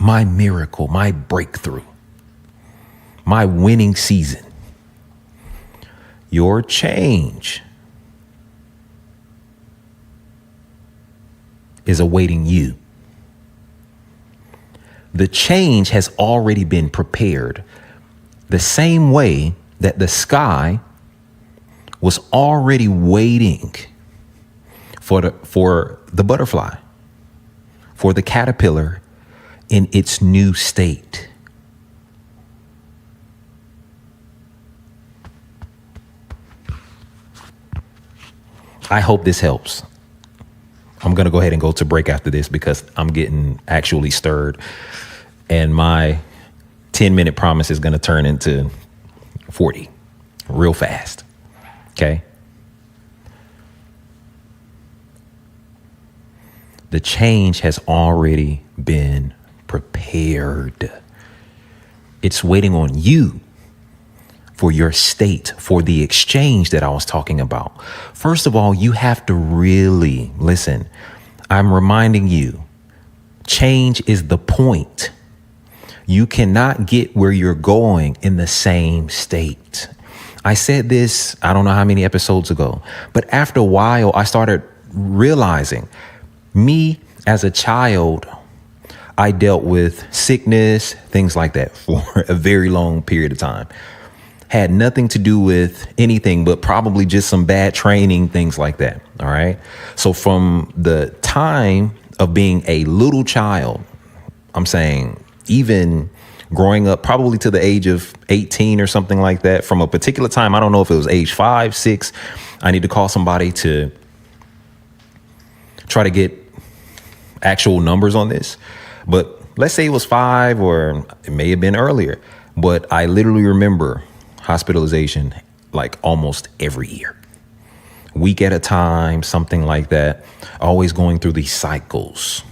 my miracle, my breakthrough, my winning season. Your change is awaiting you. The change has already been prepared the same way that the sky was already waiting for the butterfly, for the caterpillar in its new state. I hope this helps. I'm going to go ahead and go to break after this because I'm getting actually stirred. And my 10-minute promise is going to turn into 40 real fast. Okay. The change has already been prepared. It's waiting on you for your state, for the exchange that I was talking about. First of all, you have to really listen. I'm reminding you, change is the point. You cannot get where you're going in the same state. I said this, I don't know how many episodes ago, but after a while, I started realizing me as a child, I dealt with sickness, things like that for a very long period of time. Had nothing to do with anything, but probably just some bad training, things like that. All right. So from the time of being a little child, I'm saying even growing up probably to the age of 18 or something like that, from a particular time, I don't know if it was age 5, 6, I need to call somebody to try to get actual numbers on this. But let's say it was 5 or it may have been earlier. But I literally remember hospitalization like almost every year, week at a time, something like that, always going through these cycles.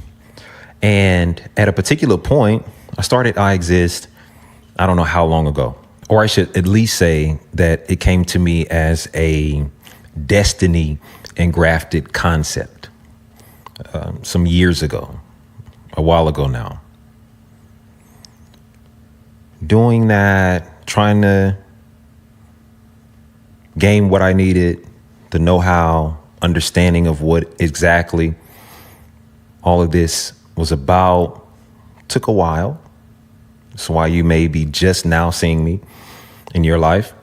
And at a particular point, I started Iexist, I don't know how long ago, or I should at least say that it came to me as a destiny engrafted concept some years ago, a while ago now. Doing that, trying to gain what I needed, the know-how, understanding of what exactly all of this was about, took a while. That's why you may be just now seeing me in your life.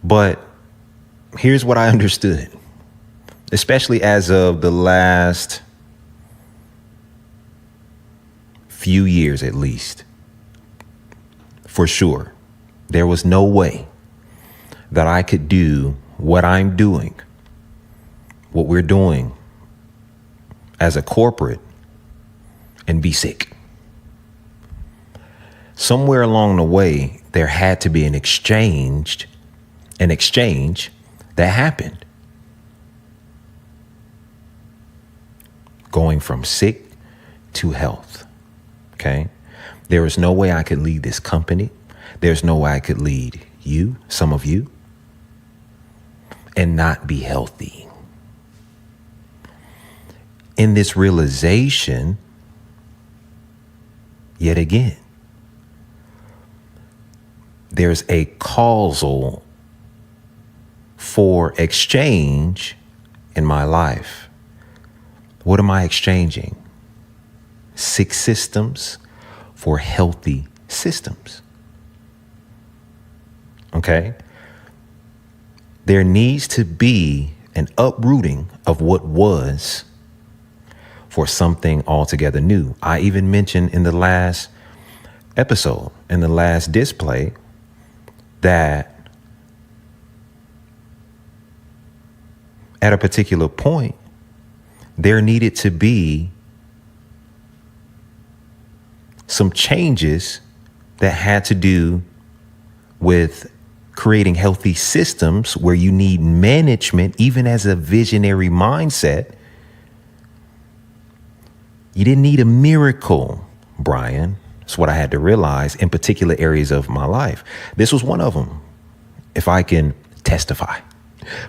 But here's what I understood, especially as of the last few years, at least. For sure, there was no way that I could do what I'm doing, what we're doing as a corporate, and be sick. Somewhere along the way, there had to be an exchange that happened. Going from sick to health. Okay. There is no way I could lead this company. There's no way I could lead you, some of you, and not be healthy. In this realization, yet again, there's a causal for exchange in my life. What am I exchanging? Sick systems for healthy systems. Okay? There needs to be an uprooting of what was for something altogether new. I even mentioned in the last episode, in the last display, that at a particular point, there needed to be some changes that had to do with creating healthy systems where you need management, even as a visionary mindset. You didn't need a miracle, Bryan. That's what I had to realize in particular areas of my life. This was one of them. If I can testify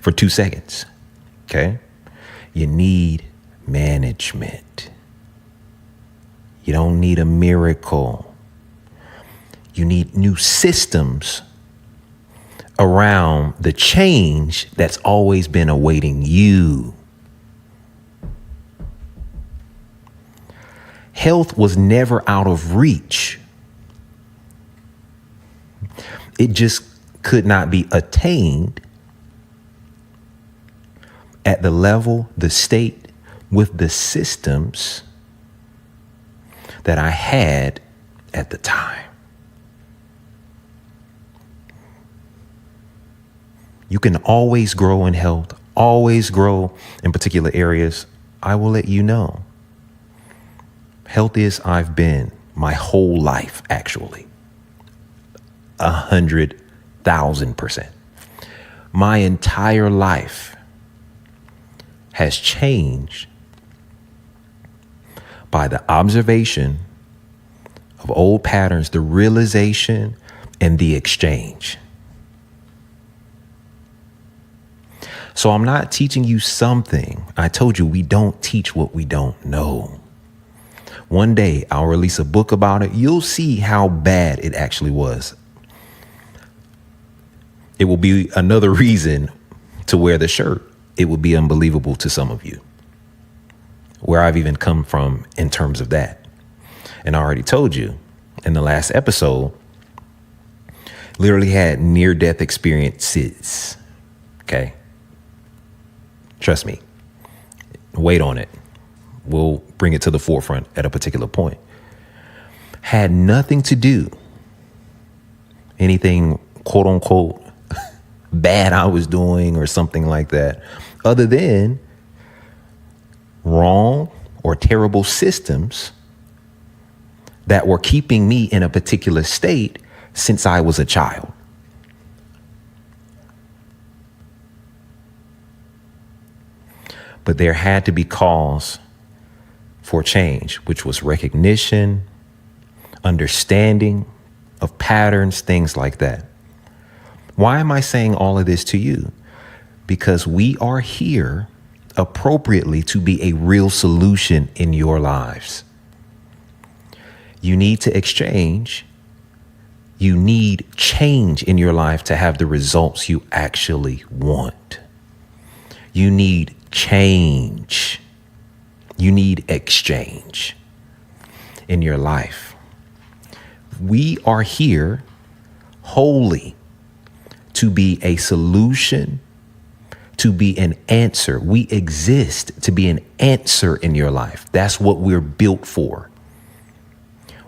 for 2 seconds, okay? You need management. You don't need a miracle. You need new systems around the change that's always been awaiting you. Health was never out of reach. It just could not be attained at the level, the state, with the systems that I had at the time. You can always grow in health, always grow in particular areas. I will let you know. Healthiest I've been my whole life, actually. 100,000%. My entire life has changed by the observation of old patterns, the realization, and the exchange. So I'm not teaching you something. I told you we don't teach what we don't know. One day I'll release a book about it. You'll see how bad it actually was. It will be another reason to wear the shirt. It would be unbelievable to some of you where I've even come from in terms of that. And I already told you in the last episode, literally had near-death experiences. Okay. Trust me. Wait on it. We'll bring it to the forefront at a particular point. Had nothing to do, anything quote unquote bad I was doing or something like that, other than wrong or terrible systems that were keeping me in a particular state since I was a child. But there had to be cause for change, which was recognition, understanding of patterns, things like that. Why am I saying all of this to you? Because we are here appropriately to be a real solution in your lives. You need to exchange. You need change in your life to have the results you actually want. You need change. You need exchange in your life. We are here wholly to be a solution, to be an answer. We exist to be an answer in your life. That's what we're built for.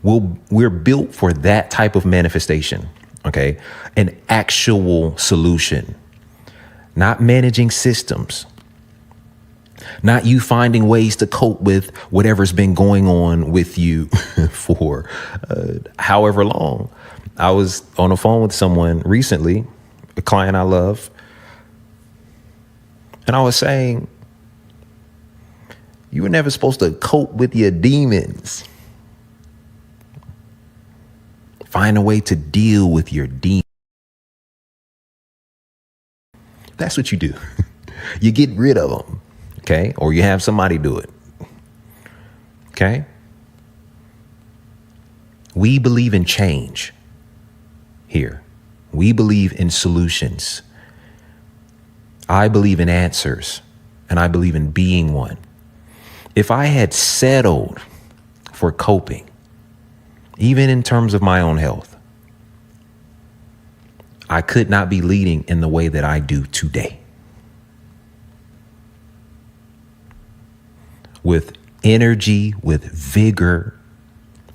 We're built for that type of manifestation, okay? An actual solution, not managing systems, not you finding ways to cope with whatever's been going on with you for however long. I was on the phone with someone recently, a client I love, and I was saying, you were never supposed to cope with your demons. Find a way to deal with your demons. That's what you do. You get rid of them, okay? Or you have somebody do it, okay? We believe in change here. We believe in solutions. I believe in answers, and I believe in being one. If I had settled for coping, even in terms of my own health, I could not be leading in the way that I do today. With energy, with vigor,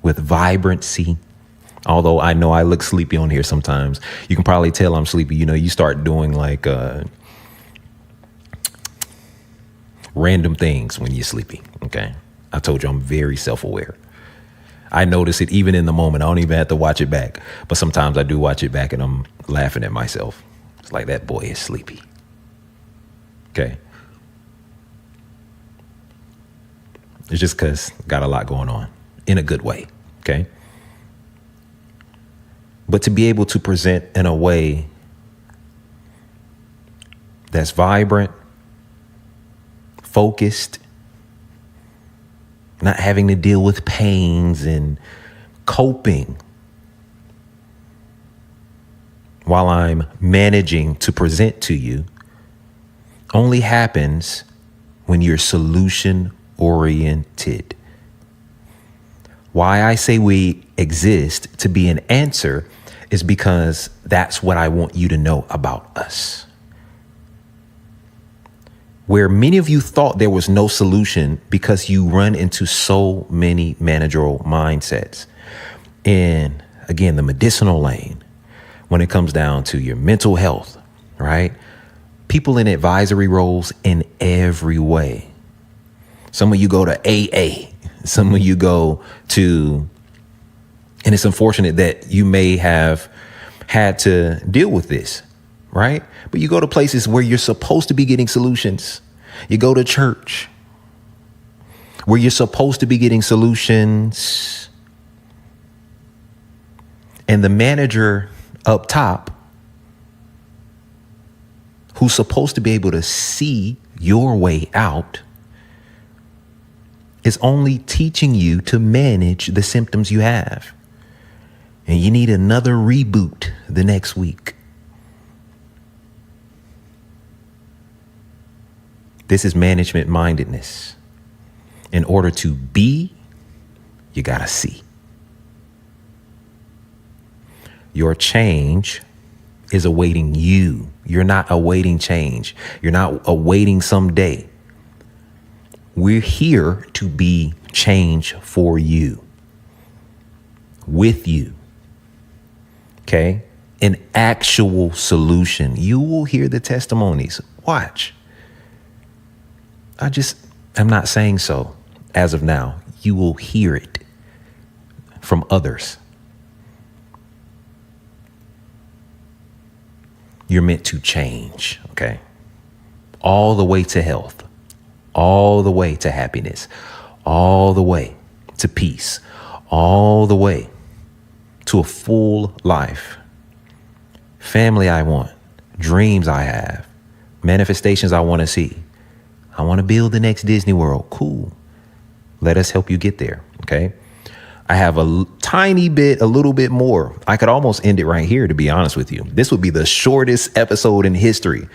with vibrancy. Although I know I look sleepy on here sometimes. You can probably tell I'm sleepy. You know, you start doing like random things when you're sleepy, okay? I told you I'm very self-aware. I notice it even in the moment. I don't even have to watch it back. But sometimes I do watch it back and I'm laughing at myself. It's like, that boy is sleepy. Okay. It's just because got a lot going on in a good way. Okay. But to be able to present in a way that's vibrant, focused, not having to deal with pains and coping while I'm managing to present to you only happens when you're solution oriented. Why I say we exist to be an answer is because that's what I want you to know about us. Where many of you thought there was no solution because you run into so many managerial mindsets. And again, the medicinal lane, when it comes down to your mental health, right? people in advisory roles in every way. Some of you go to AA. Some of you go to, and it's unfortunate that you may have had to deal with this, right? But you go to places where you're supposed to be getting solutions. You go to church where you're supposed to be getting solutions. And the manager up top, who's supposed to be able to see your way out, is only teaching you to manage the symptoms you have. And you need another reboot the next week. This is management mindedness. In order to be, you gotta see. Your change is awaiting you. You're not awaiting change. You're not awaiting someday. We're here to be change for you, with you. Okay? An actual solution. You will hear the testimonies. Watch. I'm not saying so as of now. You will hear it from others. You're meant to change, okay? All the way to health, all the way to happiness, all the way to peace, all the way to a full life. Family I want, dreams I have, manifestations I want to see. I want to build the next Disney World. Cool. Let us help you get there, okay? I have a little bit more. I could almost end it right here, to be honest with you. This would be the shortest episode in history,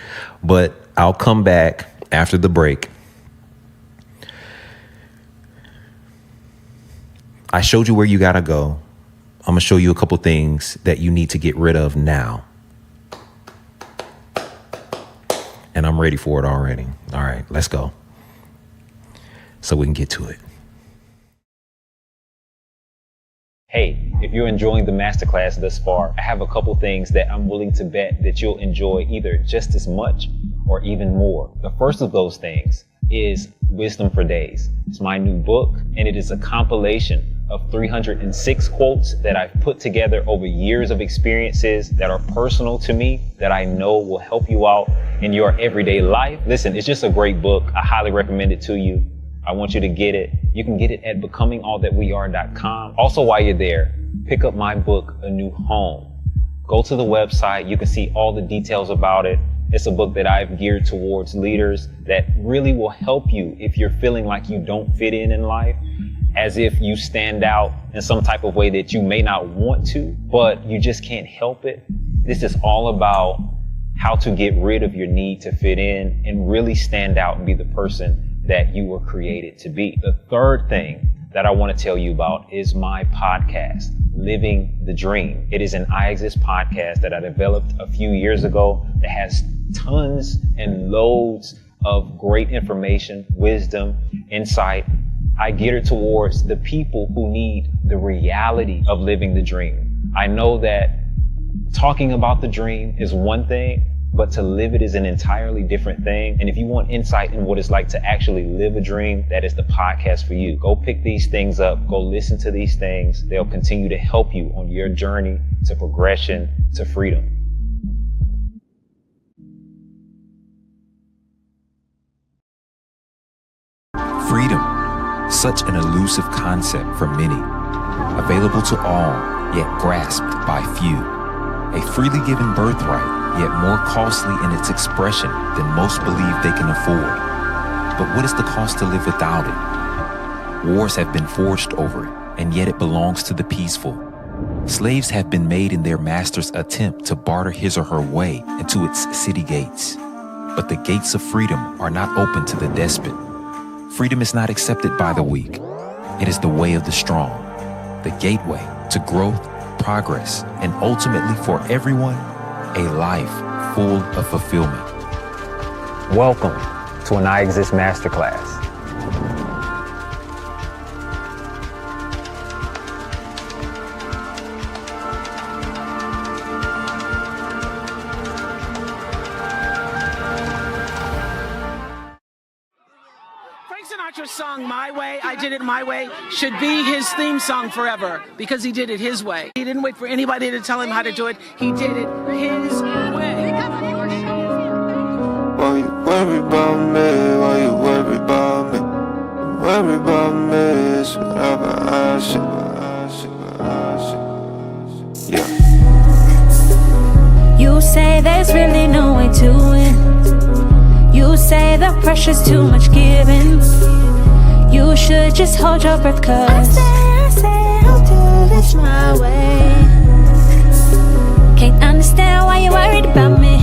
but I'll come back after the break. I showed you where you got to go. I'm going to show you a couple things that you need to get rid of now. And I'm ready for it already. All right, let's go. So we can get to it. Hey, if you're enjoying the masterclass thus far, I have a couple things that I'm willing to bet that you'll enjoy either just as much or even more. The first of those things is Wisdom for Days. It's my new book, and it is a compilation of 306 quotes that I've put together over years of experiences that are personal to me, that I know will help you out in your everyday life. Listen, it's just a great book. I highly recommend it to you. I want you to get it. You can get it at becomingallthatweare.com. Also, while you're there, pick up my book, A New Home. Go to the website. You can see all the details about it. It's a book that I've geared towards leaders that really will help you if you're feeling like you don't fit in life, as if you stand out in some type of way that you may not want to, but you just can't help it. This is all about how to get rid of your need to fit in and really stand out and be the person that you were created to be. The third thing that I want to tell you about is my podcast, Living the Dream. It is an Iexist podcast that I developed a few years ago that has tons and loads of great information, wisdom, insight. I gear it towards the people who need the reality of living the dream. I know that talking about the dream is one thing, but to live it is an entirely different thing. And if you want insight in what it's like to actually live a dream, that is the podcast for you. Go pick these things up. Go listen to these things. They'll continue to help you on your journey to progression, to freedom. Freedom, such an elusive concept for many, available to all, yet grasped by few. A freely given birthright, yet more costly in its expression than most believe they can afford. But what is the cost to live without it? Wars have been forged over it, and yet it belongs to the peaceful. Slaves have been made in their master's attempt to barter his or her way into its city gates. But the gates of freedom are not open to the despot. Freedom is not accepted by the weak. It is the way of the strong, the gateway to growth, progress, and ultimately for everyone, a life full of fulfillment. Welcome to an Iexist Masterclass. song, My Way, I Did It My Way, should be his theme song forever because he did it his way. He didn't wait for anybody to tell him how to do it. He did it his way. Why you worry about me? Why you worry about me? Worry about me, it's whatever I should. Yeah. You say there's really no way to win. You say the pressure's too much giving. You should just hold your breath, cause I say I'll do this my way. Can't understand why you're worried about me.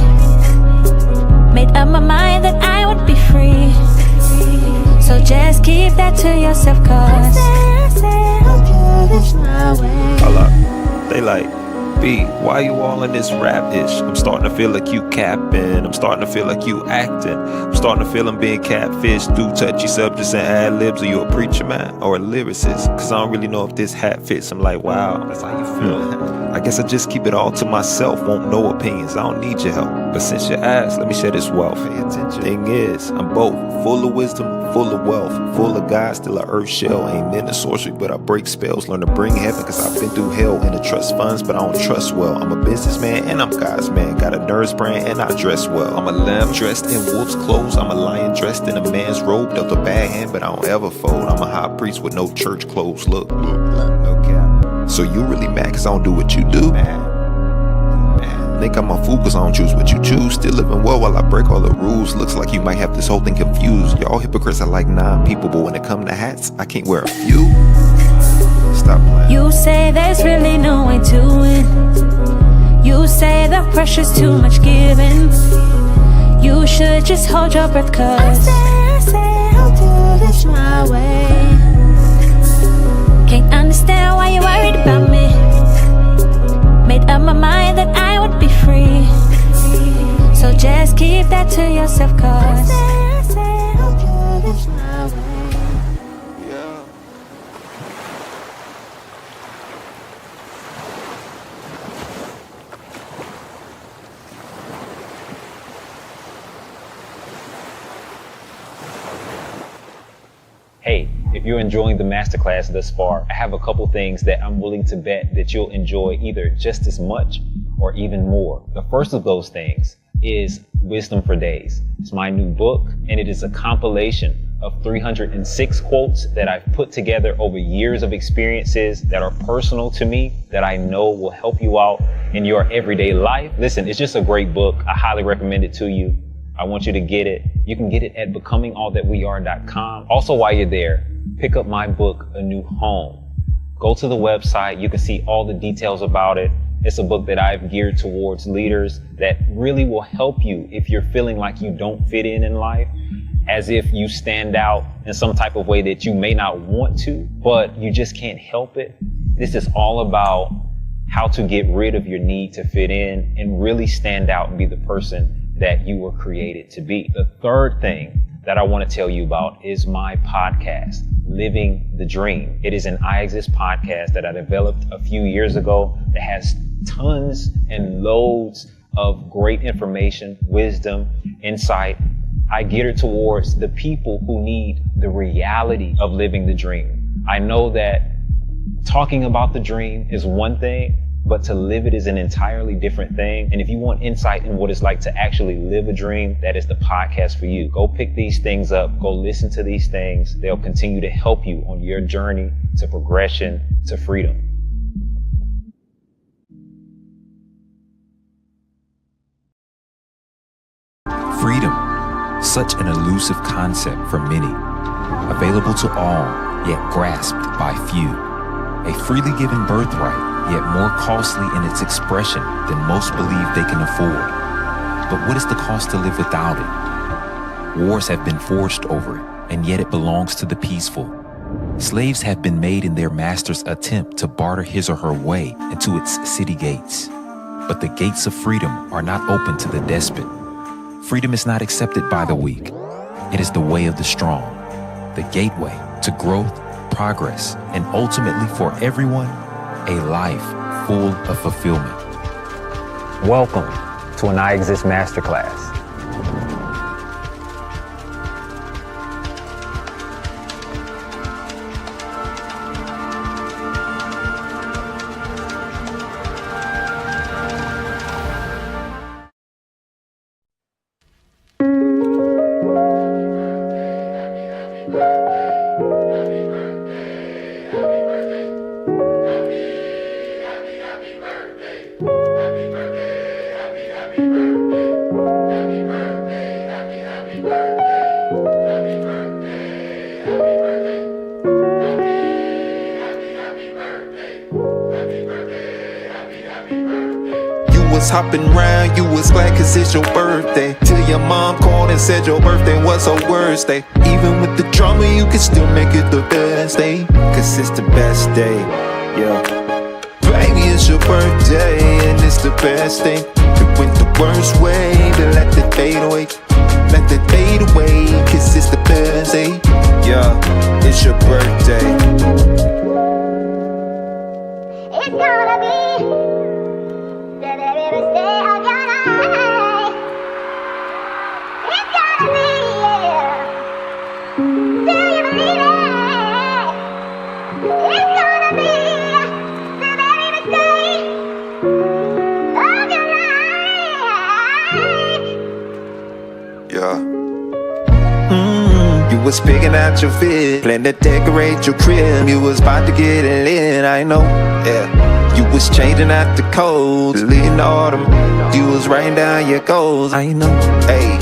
Made up my mind that I would be free. So just keep that to yourself, cause I say I'll do this my way. Hello. They like, B, why you all in this rap-ish? I'm starting to feel like you capping. I'm starting to feel like you acting. I'm starting to feel I'm being catfished through touchy subjects and ad-libs. Are you a preacher, man, or a lyricist? Cause I don't really know if this hat fits. I'm like, wow, that's how you feel. I guess I just keep it all to myself. Won't no opinions, I don't need your help. But since you asked, let me share this wealth. Thing is, I'm both full of wisdom, full of wealth, full of God, still a earth shell. Ain't into sorcery, but I break spells. Learn to bring heaven, cause I've been through hell. And to trust funds, but I don't trust well. I'm a businessman and I'm God's man. Got a nurse brand and I dress well. I'm a lamb dressed in wolf's clothes. I'm a lion dressed in a man's robe. Dealt a bad hand, but I don't ever fold. I'm a high priest with no church clothes. Look, no cap. So you really mad cause I don't do what you do? Think I'm a fool cause I don't choose what you choose. Still living well while I break all the rules. Looks like you might have this whole thing confused. Y'all hypocrites are like 9 people, but when it come to hats, I can't wear a few. Stop playing. You say there's really no way to win. You say the pressure's too much giving. You should just hold your breath, cause I say I'll do this my way. Can't understand why you're worried about me. Made up my mind that I would be free. So just keep that to yourself, cause I say I'll do this my way. Hey, if you're enjoying the masterclass thus far, I have a couple things that I'm willing to bet that you'll enjoy either just as much or even more. The first of those things is Wisdom for Days. It's my new book, and it is a compilation of 306 quotes that I've put together over years of experiences that are personal to me, that I know will help you out in your everyday life. Listen, it's just a great book. I highly recommend it to you. I want you to get it. You can get it at becomingallthatweare.com. Also, while you're there, pick up my book, A New Home. Go to the website. You can see all the details about it. It's a book that I've geared towards leaders that really will help you if you're feeling like you don't fit in life, as if you stand out in some type of way that you may not want to, but you just can't help it. This is all about how to get rid of your need to fit in and really stand out and be the person that you were created to be. The third thing that I want to tell you about is my podcast, Living the Dream. It is an Iexist podcast that I developed a few years ago that has tons and loads of great information, wisdom, insight. I gear it towards the people who need the reality of living the dream. I know that talking about the dream is one thing, but to live it is an entirely different thing. And if you want insight in what it's like to actually live a dream, that is the podcast for you. Go pick these things up. Go listen to these things. They'll continue to help you on your journey to progression, to freedom. Freedom, such an elusive concept for many. Available to all, yet grasped by few. A freely given birthright, yet more costly in its expression than most believe they can afford. But what is the cost to live without it? Wars have been forged over it, and yet it belongs to the peaceful. Slaves have been made in their master's attempt to barter his or her way into its city gates. But the gates of freedom are not open to the despot. Freedom is not accepted by the weak. It is the way of the strong, the gateway to growth, progress, and ultimately for everyone, a life full of fulfillment. Welcome to an Iexist Masterclass. You was hopping round, you was glad cause it's your birthday. Till your mom called and said your birthday was her worst day. Even with the drama, you can still make it the best day. Cause it's the best day, yeah. Baby, it's your birthday and it's the best thing. It went the worst way, but let that fade away. Let that fade away, cause it's the best day. Yeah, it's your birthday. It's gonna be the very best day of your life. It's gonna be, yeah. Do you believe it? It's gonna be the very best day of your life. Yeah. You was picking out your fit, plan to decorate your crib. You was about to get it lit, I know, yeah. You was changing out the codes, deleting autumn. You was writing down your goals, I know, hey.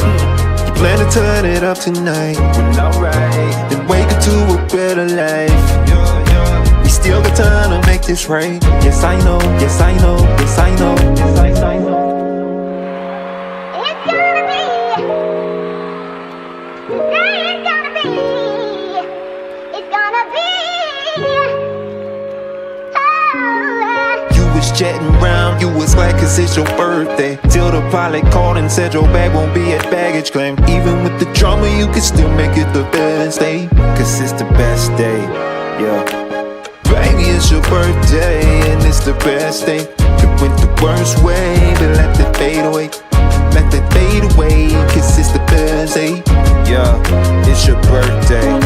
You plan to turn it up tonight, well alright. Then wake up to a better life. We still got time to make this right. Yes I know, yes I know, yes I know, yes I know. It's gonna be, today it's gonna be, it's gonna be, oh. You was chatting round, you was glad cause it's your birthday. Till the pilot called and said your bag won't be at baggage claim. Even with the drama, you can still make it the best day. Cause it's the best day, yeah. Baby, it's your birthday and it's the best day. It went the worst way, but let that fade away. Let that fade away, cause it's the best day. Yeah, it's your birthday.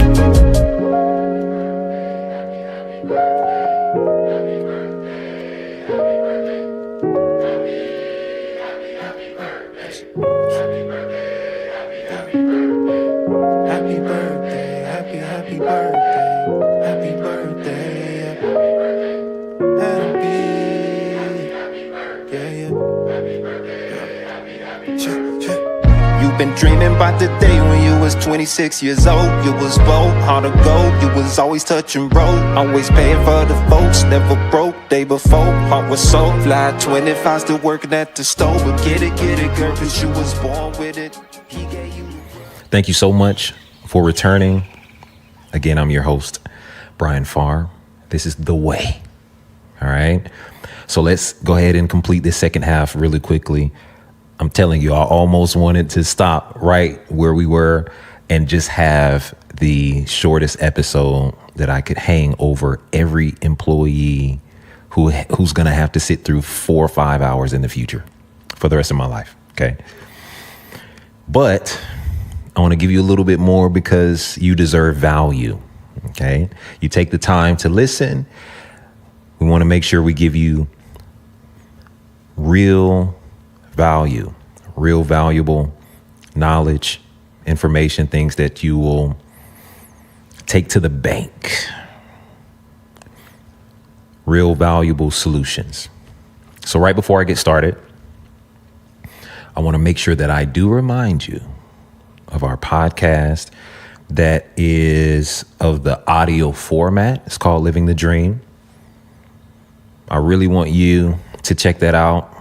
Happy birthday, happy birthday, happy birthday. Happy, yeah. You've been dreaming about the day when you was 26 years old. You was bold, hard to go. You was always touching road, always paying for the folks. Never broke, day before, heart was so fly. 25 still working at the store, but get it, girl, cause you was born with it. He gave you. Thank you so much for returning. Again, I'm your host, Bryan Pharr. This is The Way. All right. So let's go ahead and complete this second half really quickly. I'm telling you, I almost wanted to stop right where we were and just have the shortest episode that I could hang over every employee who's going to have to sit through 4 or 5 hours in the future for the rest of my life. Okay. But I want to give you a little bit more because you deserve value. Okay. You take the time to listen. We want to make sure we give you real value, real valuable knowledge, information, things that you will take to the bank, real valuable solutions. So right before I get started, I want to make sure that I do remind you of our podcast that is of the audio format. It's called Living the Dream. I really want you to check that out.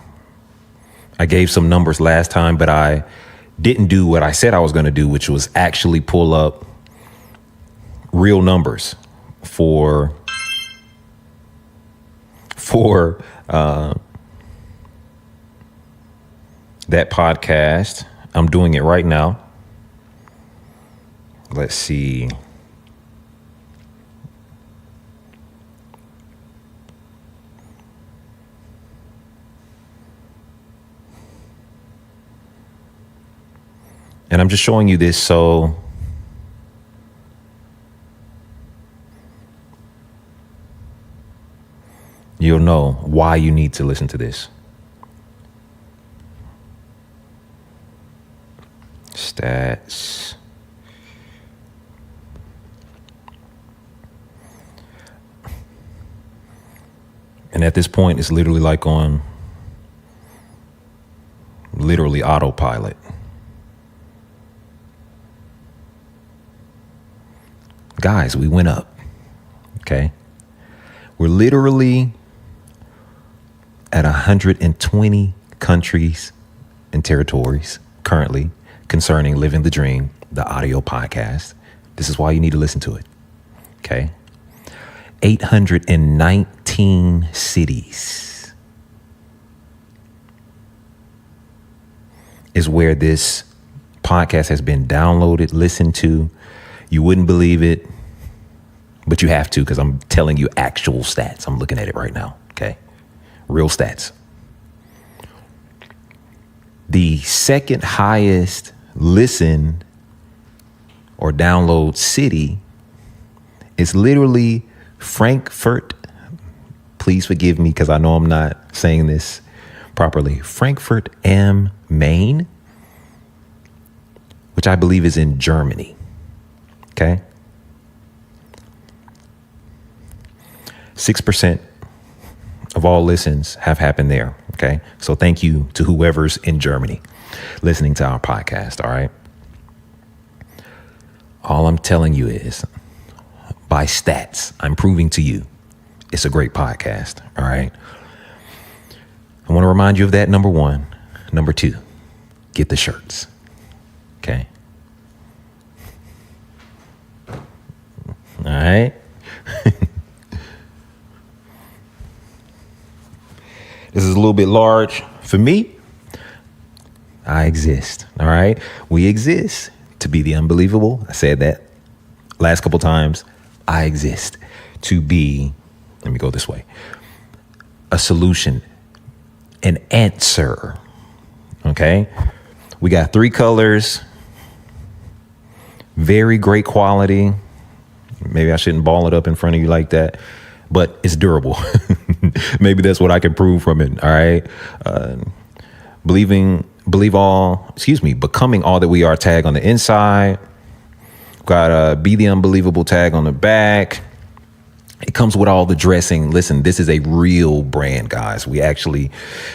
I gave some numbers last time, but I didn't do what I said I was going to do, which was actually pull up real numbers for that podcast. I'm doing it right now. Let's see. And I'm just showing you this so you'll know why you need to listen to this. Stats. And at this point, it's literally like on literally autopilot. Guys, we went up. Okay. We're literally at 120 countries and territories currently concerning Living the Dream, the audio podcast. This is why you need to listen to it. Okay. 819 cities is where this podcast has been downloaded, listened to. You wouldn't believe it, but you have to, because I'm telling you actual stats. I'm looking at it right now. Okay. Real stats. The second highest listen or download city is literally Frankfurt. Please forgive me because I know I'm not saying this properly. Frankfurt am Main, which I believe is in Germany. Okay. 6% of all listens have happened there. Okay. So thank you to whoever's in Germany listening to our podcast. All right. All I'm telling you is, by stats, I'm proving to you it's a great podcast. All right. I want to remind you of that. Number one. Number two, get the shirts. Okay. All right. This is a little bit large for me. I exist. All right. We exist to be the unbelievable. I said that last couple times. I exist to be, let me go this way, a solution, an answer. Okay. We got 3 colors, very great quality. Maybe I shouldn't ball it up in front of you like that, but it's durable. Maybe that's what I can prove from it. All right. Becoming all that we are tag on the inside. Got a Be the Unbelievable tag on the back. It comes with all the dressing. Listen, this is a real brand, guys. We actually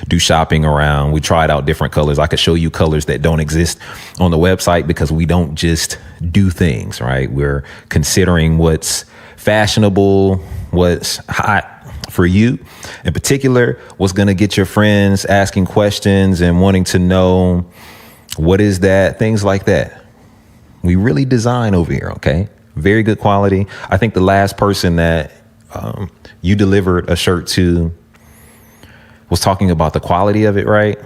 do shopping around. We tried out different colors. I could show you colors that don't exist on the website because we don't just do things, right? We're considering what's fashionable, what's hot for you in particular, what's going to get your friends asking questions and wanting to know what is that, things like that. We really design over here. Okay. Very good quality. I think the last person that you delivered a shirt to was talking about the quality of it, right?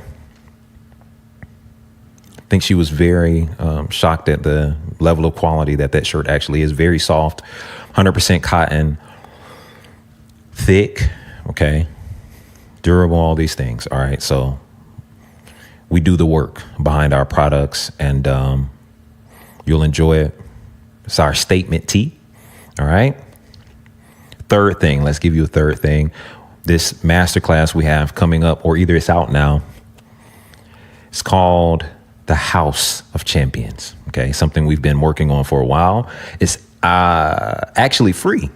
I think she was very shocked at the level of quality that shirt actually is. Very soft, 100% cotton, thick, okay, durable, all these things. All right. So we do the work behind our products, and you'll enjoy it. It's our statement tee. All right. Third thing, let's give you a third thing. This masterclass we have coming up, or either it's out now. It's called the House of Champions. Okay. Something we've been working on for a while. It's actually free,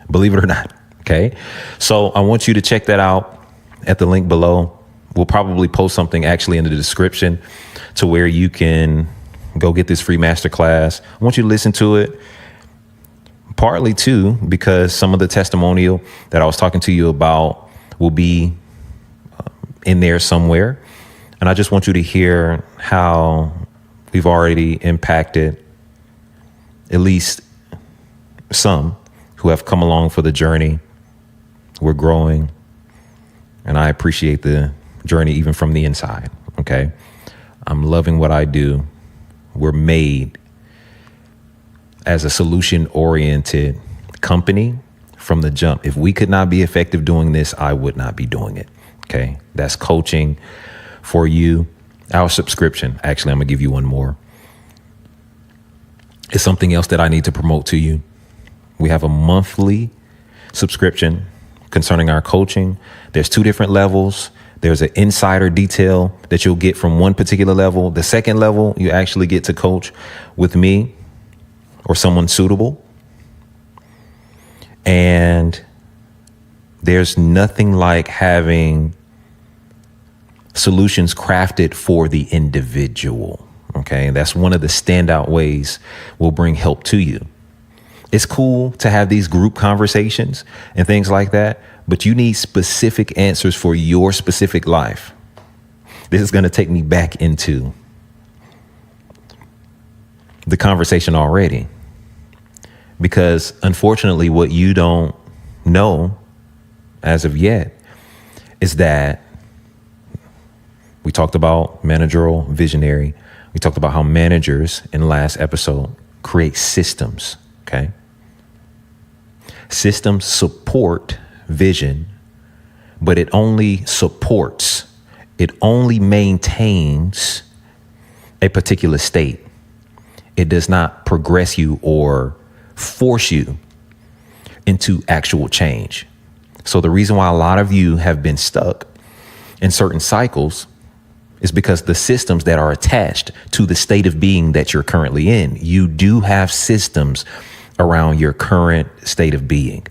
believe it or not. Okay. So I want you to check that out at the link below. We'll probably post something actually in the description to where you can go get this free masterclass. I want you to listen to it, partly too, because some of the testimonial that I was talking to you about will be in there somewhere. And I just want you to hear how we've already impacted at least some who have come along for the journey. We're growing, and I appreciate the journey even from the inside. Okay. I'm loving what I do. We're made as a solution-oriented company from the jump. If we could not be effective doing this, I would not be doing it. Okay. That's coaching for you. Our subscription. Actually, I'm going to give you one more. It's something else that I need to promote to you. We have a monthly subscription concerning our coaching. There's 2 different levels. There's an insider detail that you'll get from one particular level. The second level, you actually get to coach with me or someone suitable. And there's nothing like having solutions crafted for the individual. Okay. That's one of the standout ways we'll bring help to you. It's cool to have these group conversations and things like that, but you need specific answers for your specific life. This is going to take me back into the conversation already, because unfortunately, what you don't know as of yet is that we talked about managerial visionary. We talked about how managers in the last episode create systems. Okay. Systems support vision, but it only supports, it only maintains a particular state. It does not progress you or force you into actual change. So the reason why a lot of you have been stuck in certain cycles is because the systems that are attached to the state of being that you're currently in, you do have systems around your current state of being.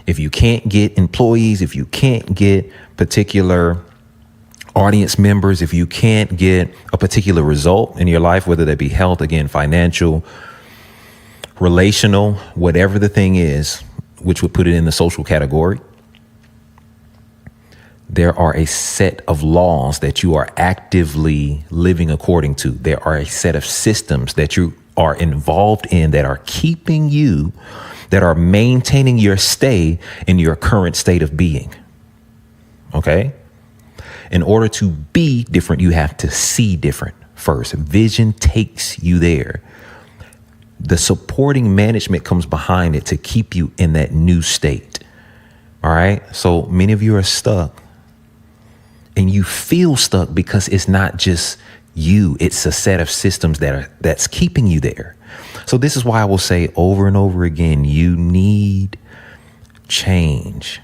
If you can't get employees, if you can't get particular audience members, if you can't get a particular result in your life, whether that be health, again, financial, relational, whatever the thing is, which would put it in the social category, there are a set of laws that you are actively living according to. There are a set of systems that you are involved in that are keeping you, that are maintaining your stay in your current state of being. Okay? In order to be different, you have to see different first. Vision takes you there. The supporting management comes behind it to keep you in that new state. All right? So many of you are stuck. And you feel stuck because it's not just you. It's a set of systems that's keeping you there. So this is why I will say over and over again, you need change.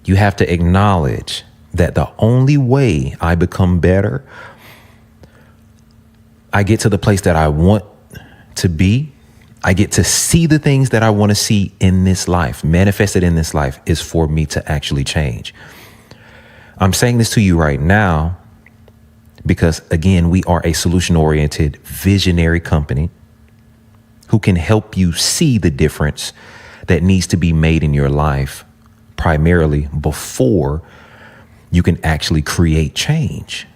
You have to acknowledge that the only way I become better, I get to the place that I want to be, I get to see the things that I want to see in this life, manifested in this life, is for me to actually change. I'm saying this to you right now because, again, we are a solution-oriented, visionary company who can help you see the difference that needs to be made in your life, primarily before you can actually create change.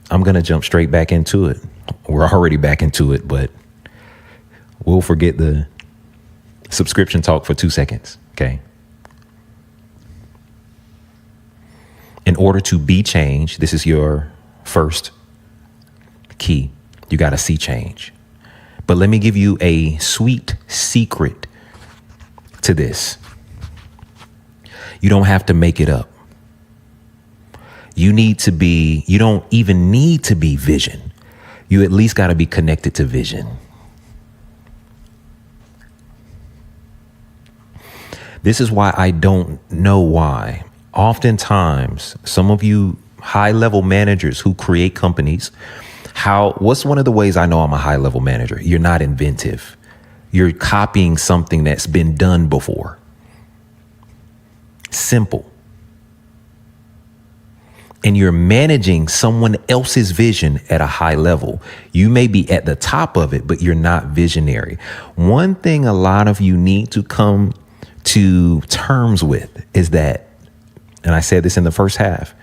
I'm going to jump straight back into it. We're already back into it, but we'll forget the subscription talk for 2 seconds. Okay. In order to be change, this is your first key. You got to see change. But let me give you a sweet secret to this. You don't have to make it up. You don't even need to be vision. You at least got to be connected to vision. This is why I don't know why. Oftentimes, some of you high-level managers who create companies, what's one of the ways I know I'm a high-level manager? You're not inventive. You're copying something that's been done before. Simple. And you're managing someone else's vision at a high level. You may be at the top of it, but you're not visionary. One thing a lot of you need to come to terms with is that, and I said this in the first half,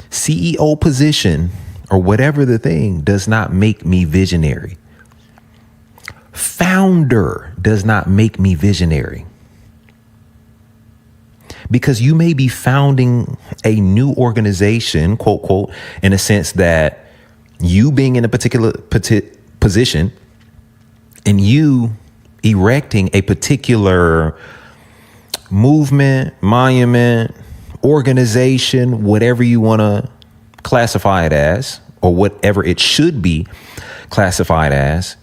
CEO position or whatever the thing does not make me visionary. Founder does not make me visionary. Because you may be founding a new organization, quote, quote, in a sense that you being in a particular position and you erecting a particular movement, monument, organization, whatever you want to classify it as, or whatever it should be classified as,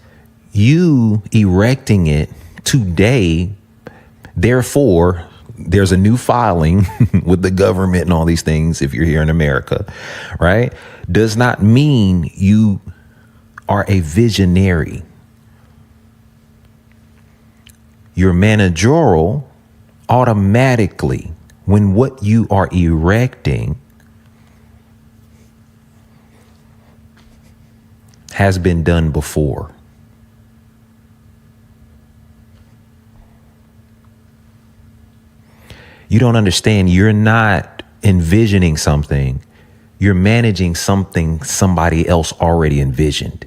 you erecting it today, therefore, there's a new filing with the government and all these things if you're here in America, right? Does not mean you are a visionary. You're managerial automatically when what you are erecting has been done before. You don't understand. You're not envisioning something. You're managing something somebody else already envisioned.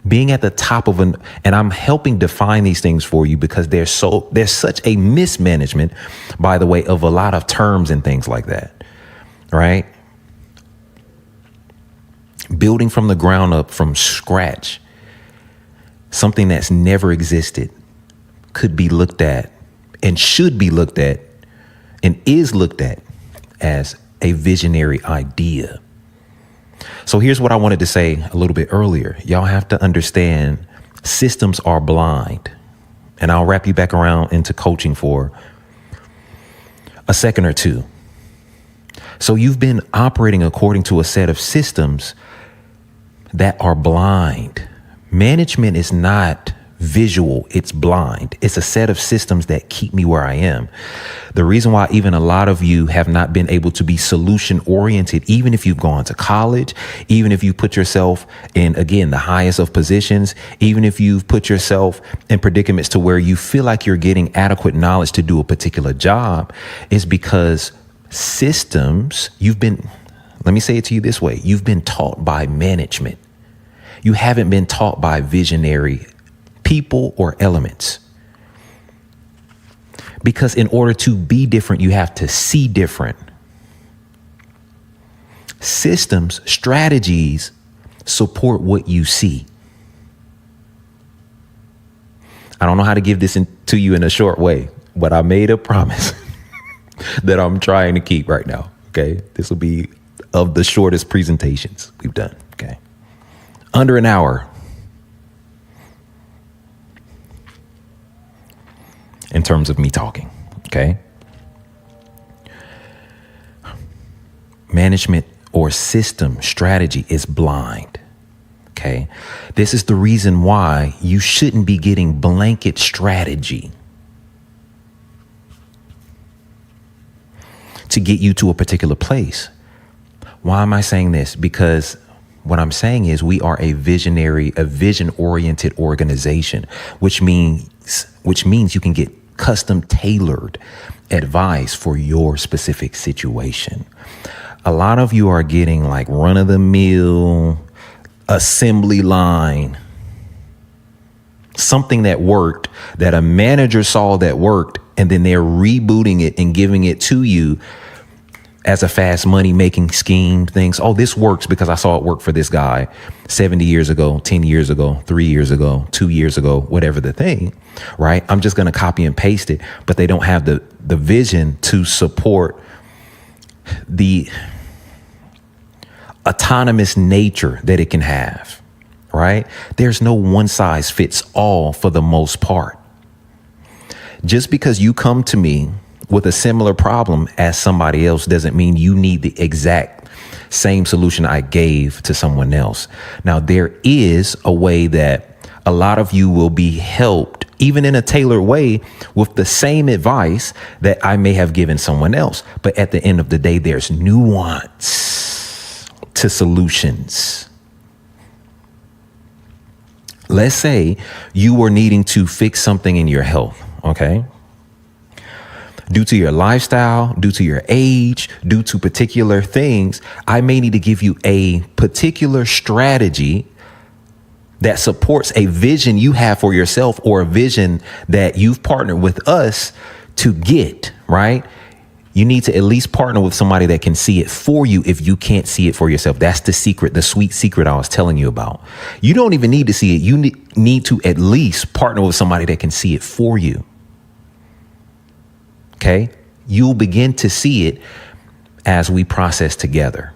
Being at the top of and I'm helping define these things for you because there's such a mismanagement, by the way, of a lot of terms and things like that, right? Building from the ground up, from scratch, something that's never existed could be looked at and should be looked at and is looked at as a visionary idea. So here's what I wanted to say a little bit earlier. Y'all have to understand systems are blind. And I'll wrap you back around into coaching for a second or two. So you've been operating according to a set of systems that are blind. Management is not visual, it's blind. It's a set of systems that keep me where I am. The reason why even a lot of you have not been able to be solution oriented, even if you've gone to college, even if you put yourself in, again, the highest of positions, even if you've put yourself in predicaments to where you feel like you're getting adequate knowledge to do a particular job, is because systems, let me say it to you this way, you've been taught by management. You haven't been taught by visionary people or elements. Because in order to be different, you have to see different. Systems, strategies support what you see. I don't know how to give this to you in a short way, but I made a promise that I'm trying to keep right now. Okay. This will be of the shortest presentations we've done. Okay. Under an hour. In terms of me talking, okay? Management or system strategy is blind, okay? This is the reason why you shouldn't be getting blanket strategy to get you to a particular place. Why am I saying this? Because what I'm saying is we are a vision-oriented organization, which means you can get custom tailored advice for your specific situation. A lot of you are getting like run-of-the-mill assembly line, something that worked, that a manager saw that worked, and then they're rebooting it and giving it to you as a fast money making scheme. Things, oh, this works because I saw it work for this guy 70 years ago, 10 years ago, 3 years ago, 2 years ago, whatever the thing, right? I'm just going to copy and paste it, but they don't have the vision to support the autonomous nature that it can have, right? There's no one size fits all for the most part. Just because you come to me with a similar problem as somebody else doesn't mean you need the exact same solution I gave to someone else. Now, there is a way that a lot of you will be helped, even in a tailored way, with the same advice that I may have given someone else. But at the end of the day, there's nuance to solutions. Let's say you were needing to fix something in your health, okay? Due to your lifestyle, due to your age, due to particular things, I may need to give you a particular strategy that supports a vision you have for yourself or a vision that you've partnered with us to get, right? You need to at least partner with somebody that can see it for you if you can't see it for yourself. That's the secret, the sweet secret I was telling you about. You don't even need to see it. You need to at least partner with somebody that can see it for you. Okay, you'll begin to see it as we process together.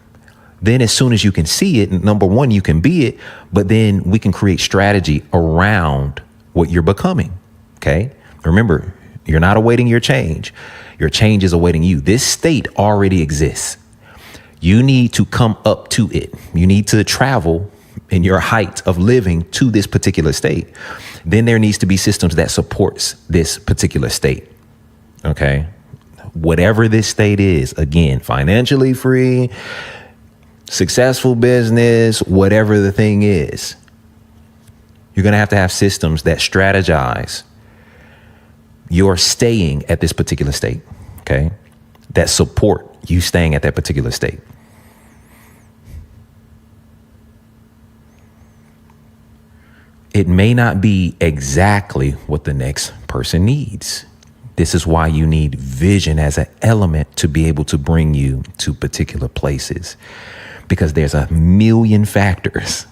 Then as soon as you can see it, number one, you can be it, but then we can create strategy around what you're becoming. Okay, remember, you're not awaiting your change. Your change is awaiting you. This state already exists. You need to come up to it. You need to travel in your height of living to this particular state. Then there needs to be systems that supports this particular state. Okay, whatever this state is, again, financially free, successful business, whatever the thing is, you're going to have systems that strategize your staying at this particular state, okay? That support you staying at that particular state. It may not be exactly what the next person needs. This is why you need vision as an element to be able to bring you to particular places, because there's a million factors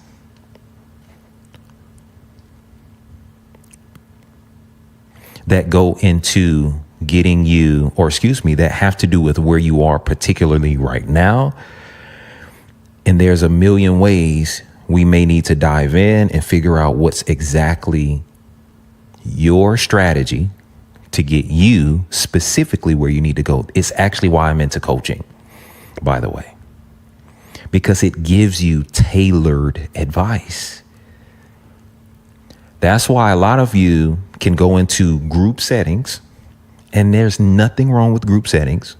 that go into getting you, that have to do with where you are particularly right now. And there's a million ways we may need to dive in and figure out what's exactly your strategy to get you specifically where you need to go. It's actually why I'm into coaching, by the way, because it gives you tailored advice. That's why a lot of you can go into group settings, and there's nothing wrong with group settings,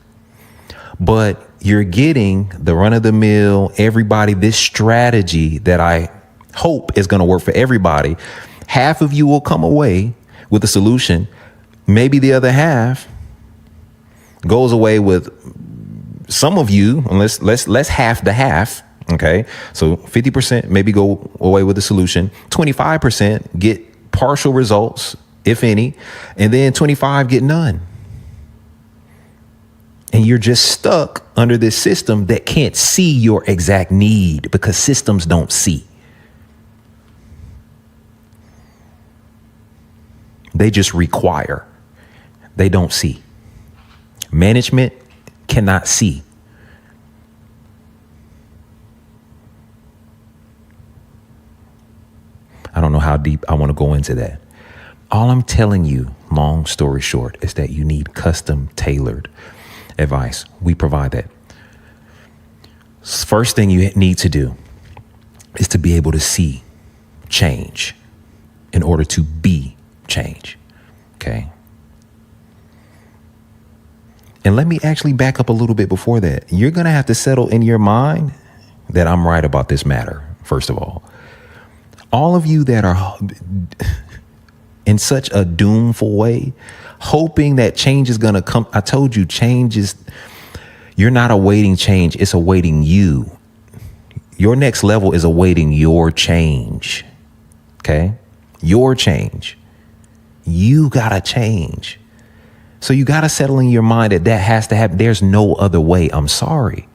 but you're getting the run of the mill, everybody, this strategy that I hope is going to work for everybody. Half of you will come away with a solution. Maybe the other half goes away with some of you, and let's half the half. Okay. So 50% maybe go away with a solution. 25% get partial results, if any, and then 25 get none. And you're just stuck under this system that can't see your exact need, because systems don't see. They just require. They don't see. Management cannot see. I don't know how deep I want to go into that. All I'm telling you, long story short, is that you need custom tailored advice. We provide that. First thing you need to do is to be able to see change in order to be change. Okay. And let me actually back up a little bit before that. You're going to have to settle in your mind that I'm right about this matter. First of all of you that are in such a doomful way, hoping that change is going to come. I told you, you're not awaiting change. It's awaiting you. Your next level is awaiting your change. Okay. Your change. You got to change. So you got to settle in your mind that has to happen. There's no other way. I'm sorry.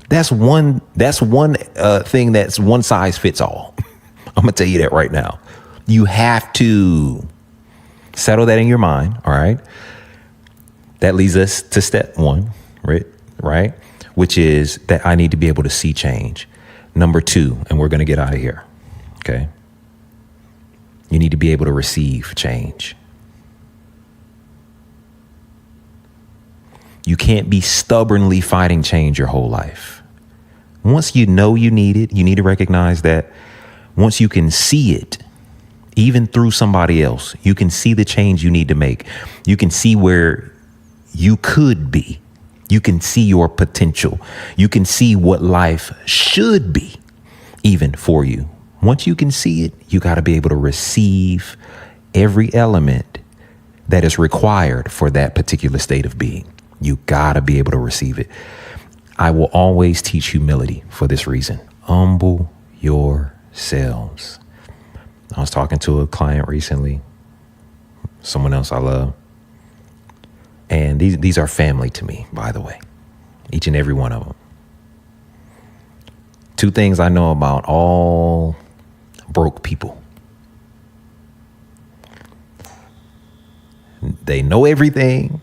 That's one thing that's one size fits all. I'm going to tell you that right now. You have to settle that in your mind. All right. That leads us to step one, right? Which is that I need to be able to see change. Number two, and we're going to get out of here. Okay. You need to be able to receive change. You can't be stubbornly fighting change your whole life. Once you know you need it, you need to recognize that once you can see it, even through somebody else, you can see the change you need to make. You can see where you could be. You can see your potential. You can see what life should be, even for you. Once you can see it, you got to be able to receive every element that is required for that particular state of being. You got to be able to receive it. I will always teach humility for this reason. Humble yourselves. I was talking to a client recently, someone else I love. And these are family to me, by the way, each and every one of them. Two things I know about all broke people. They know everything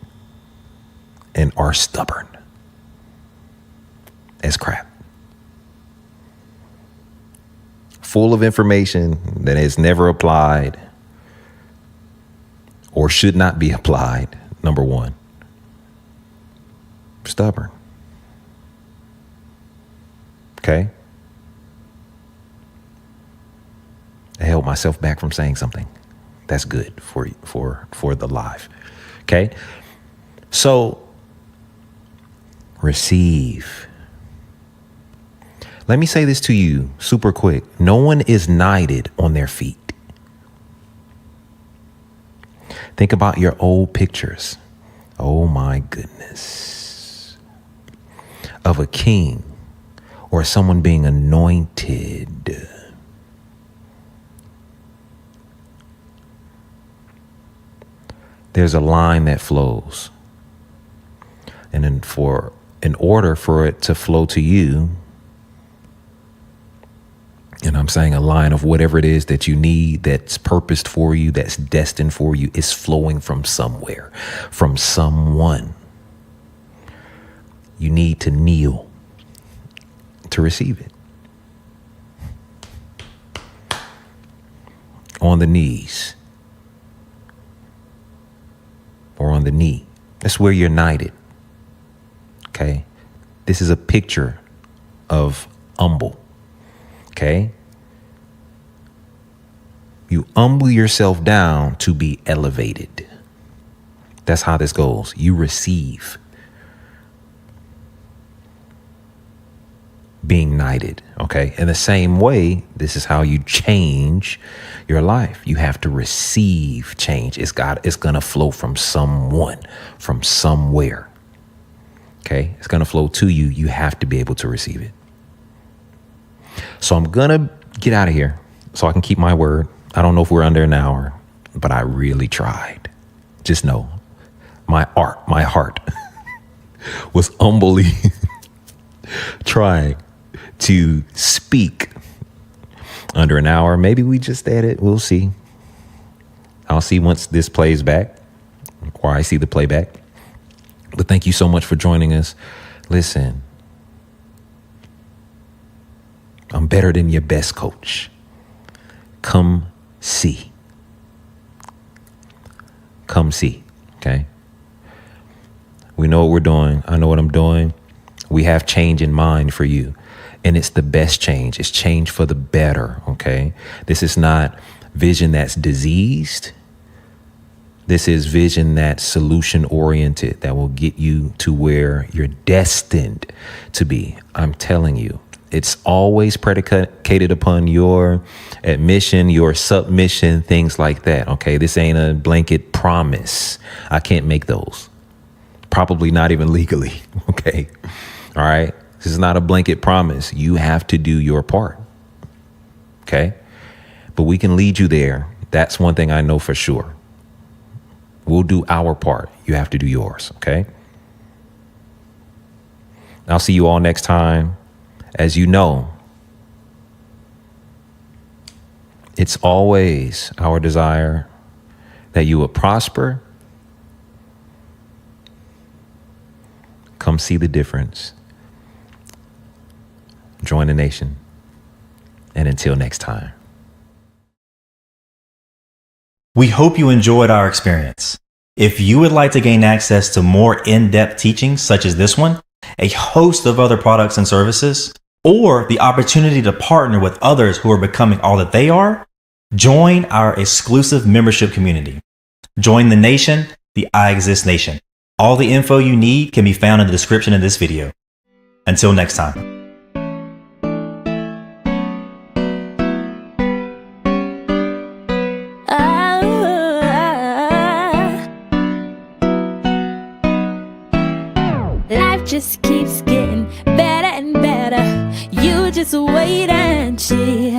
and are stubborn as crap. Full of information that is never applied or should not be applied. Number one, stubborn. Okay. I held myself back from saying something. That's good for the live. Okay. So receive. Let me say this to you super quick. No one is knighted on their feet. Think about your old pictures. Oh my goodness. Of a king or someone being anointed. There's a line that flows. And then in order for it to flow to you, and I'm saying a line of whatever it is that you need, that's purposed for you, that's destined for you, is flowing from somewhere, from someone. You need to kneel to receive it. On the knees or on the knee. That's where you're knighted. Okay? This is a picture of humble. Okay? You humble yourself down to be elevated. That's how this goes. You receive being knighted. Okay? In the same way, this is how you change your life. You have to receive change. It's going to flow from someone, from somewhere. Okay? It's going to flow to you. You have to be able to receive it. So I'm going to get out of here so I can keep my word. I don't know if we're under an hour, but I really tried. Just know my heart was humbly trying to speak under an hour. Maybe we just at it. We'll see. I'll see once this plays back, or I see the playback. But thank you so much for joining us. Listen. I'm better than your best coach. Come see. Come see. Okay? We know what we're doing. I know what I'm doing. We have change in mind for you. And it's the best change. It's change for the better. Okay? This is not vision that's diseased. This is vision that's solution oriented, that will get you to where you're destined to be. I'm telling you. It's always predicated upon your admission, your submission, things like that. Okay, this ain't a blanket promise. I can't make those. Probably not even legally. Okay, all right. This is not a blanket promise. You have to do your part. Okay, but we can lead you there. That's one thing I know for sure. We'll do our part. You have to do yours. Okay. I'll see you all next time. As you know, it's always our desire that you would prosper. Come see the difference. Join the nation. And until next time. We hope you enjoyed our experience. If you would like to gain access to more in-depth teachings such as this one, a host of other products and services, or the opportunity to partner with others who are becoming all that they are, join our exclusive membership community. Join the nation, the Iexist Nation. All the info you need can be found in the description of this video. Until next time. Life just keeps getting better and better. You just wait and see.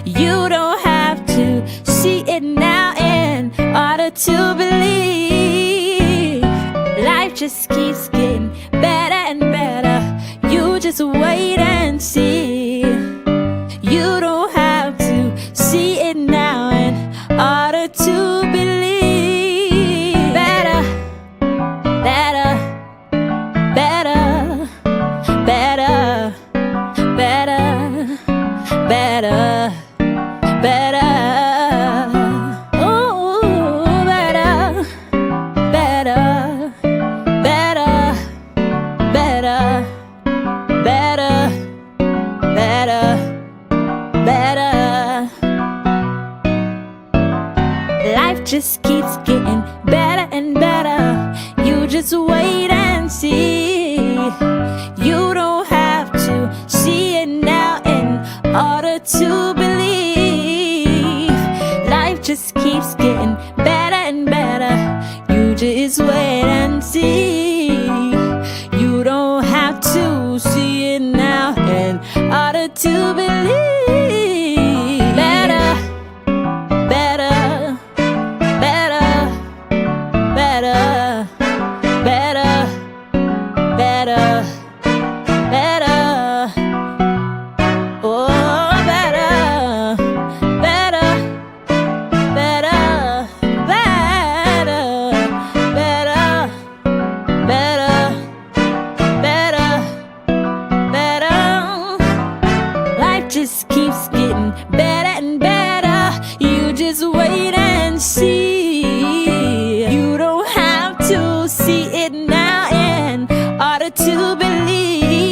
You don't have to see it now in order to believe. Life just keeps getting better and better. You just wait and see. You don't have to see it now in order to believe. Better, better, better, better, better, better, better. Ooh, better, better, better, better, better, better, better. Life just keeps getting better and better. You just wait and see. You don't have to see it order to believe. Life just keeps getting better and better. You just wait and see. You don't have to see it now in order to believe. Better, better, better, better, better, better, better. Oh, better, better, better, better, better, better, better, better. Life just keeps getting better and better. You just wait and see. You don't have to see it now in order to believe.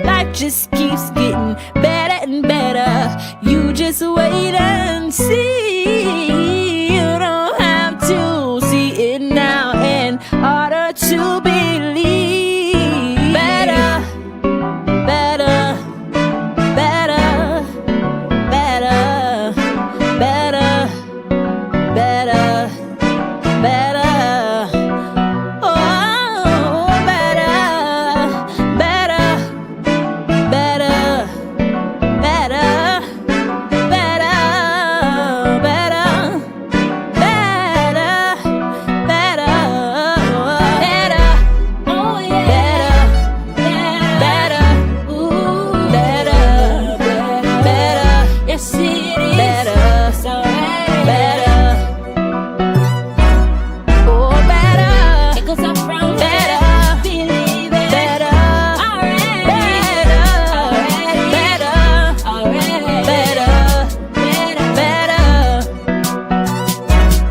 Life just keeps getting better and better. You just wait and see. You don't have to see it now in order to believe. Better, better, better, better, better, better, better. Oh, better, better, better, better, better, better, better, better, oh yeah, better, ooh, better, better, yes it is, better, better, oh better, because I'm from better, believe it, better, already, better, already, better, better, better,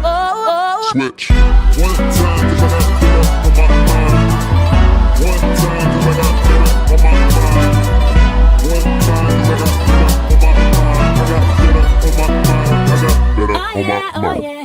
oh, Switch. One time, cause I got better on my mind. One time, cause I got better on my mind. One time, cause I got better on my mind. I got better on my mind. I got better on my oh mind. yeah.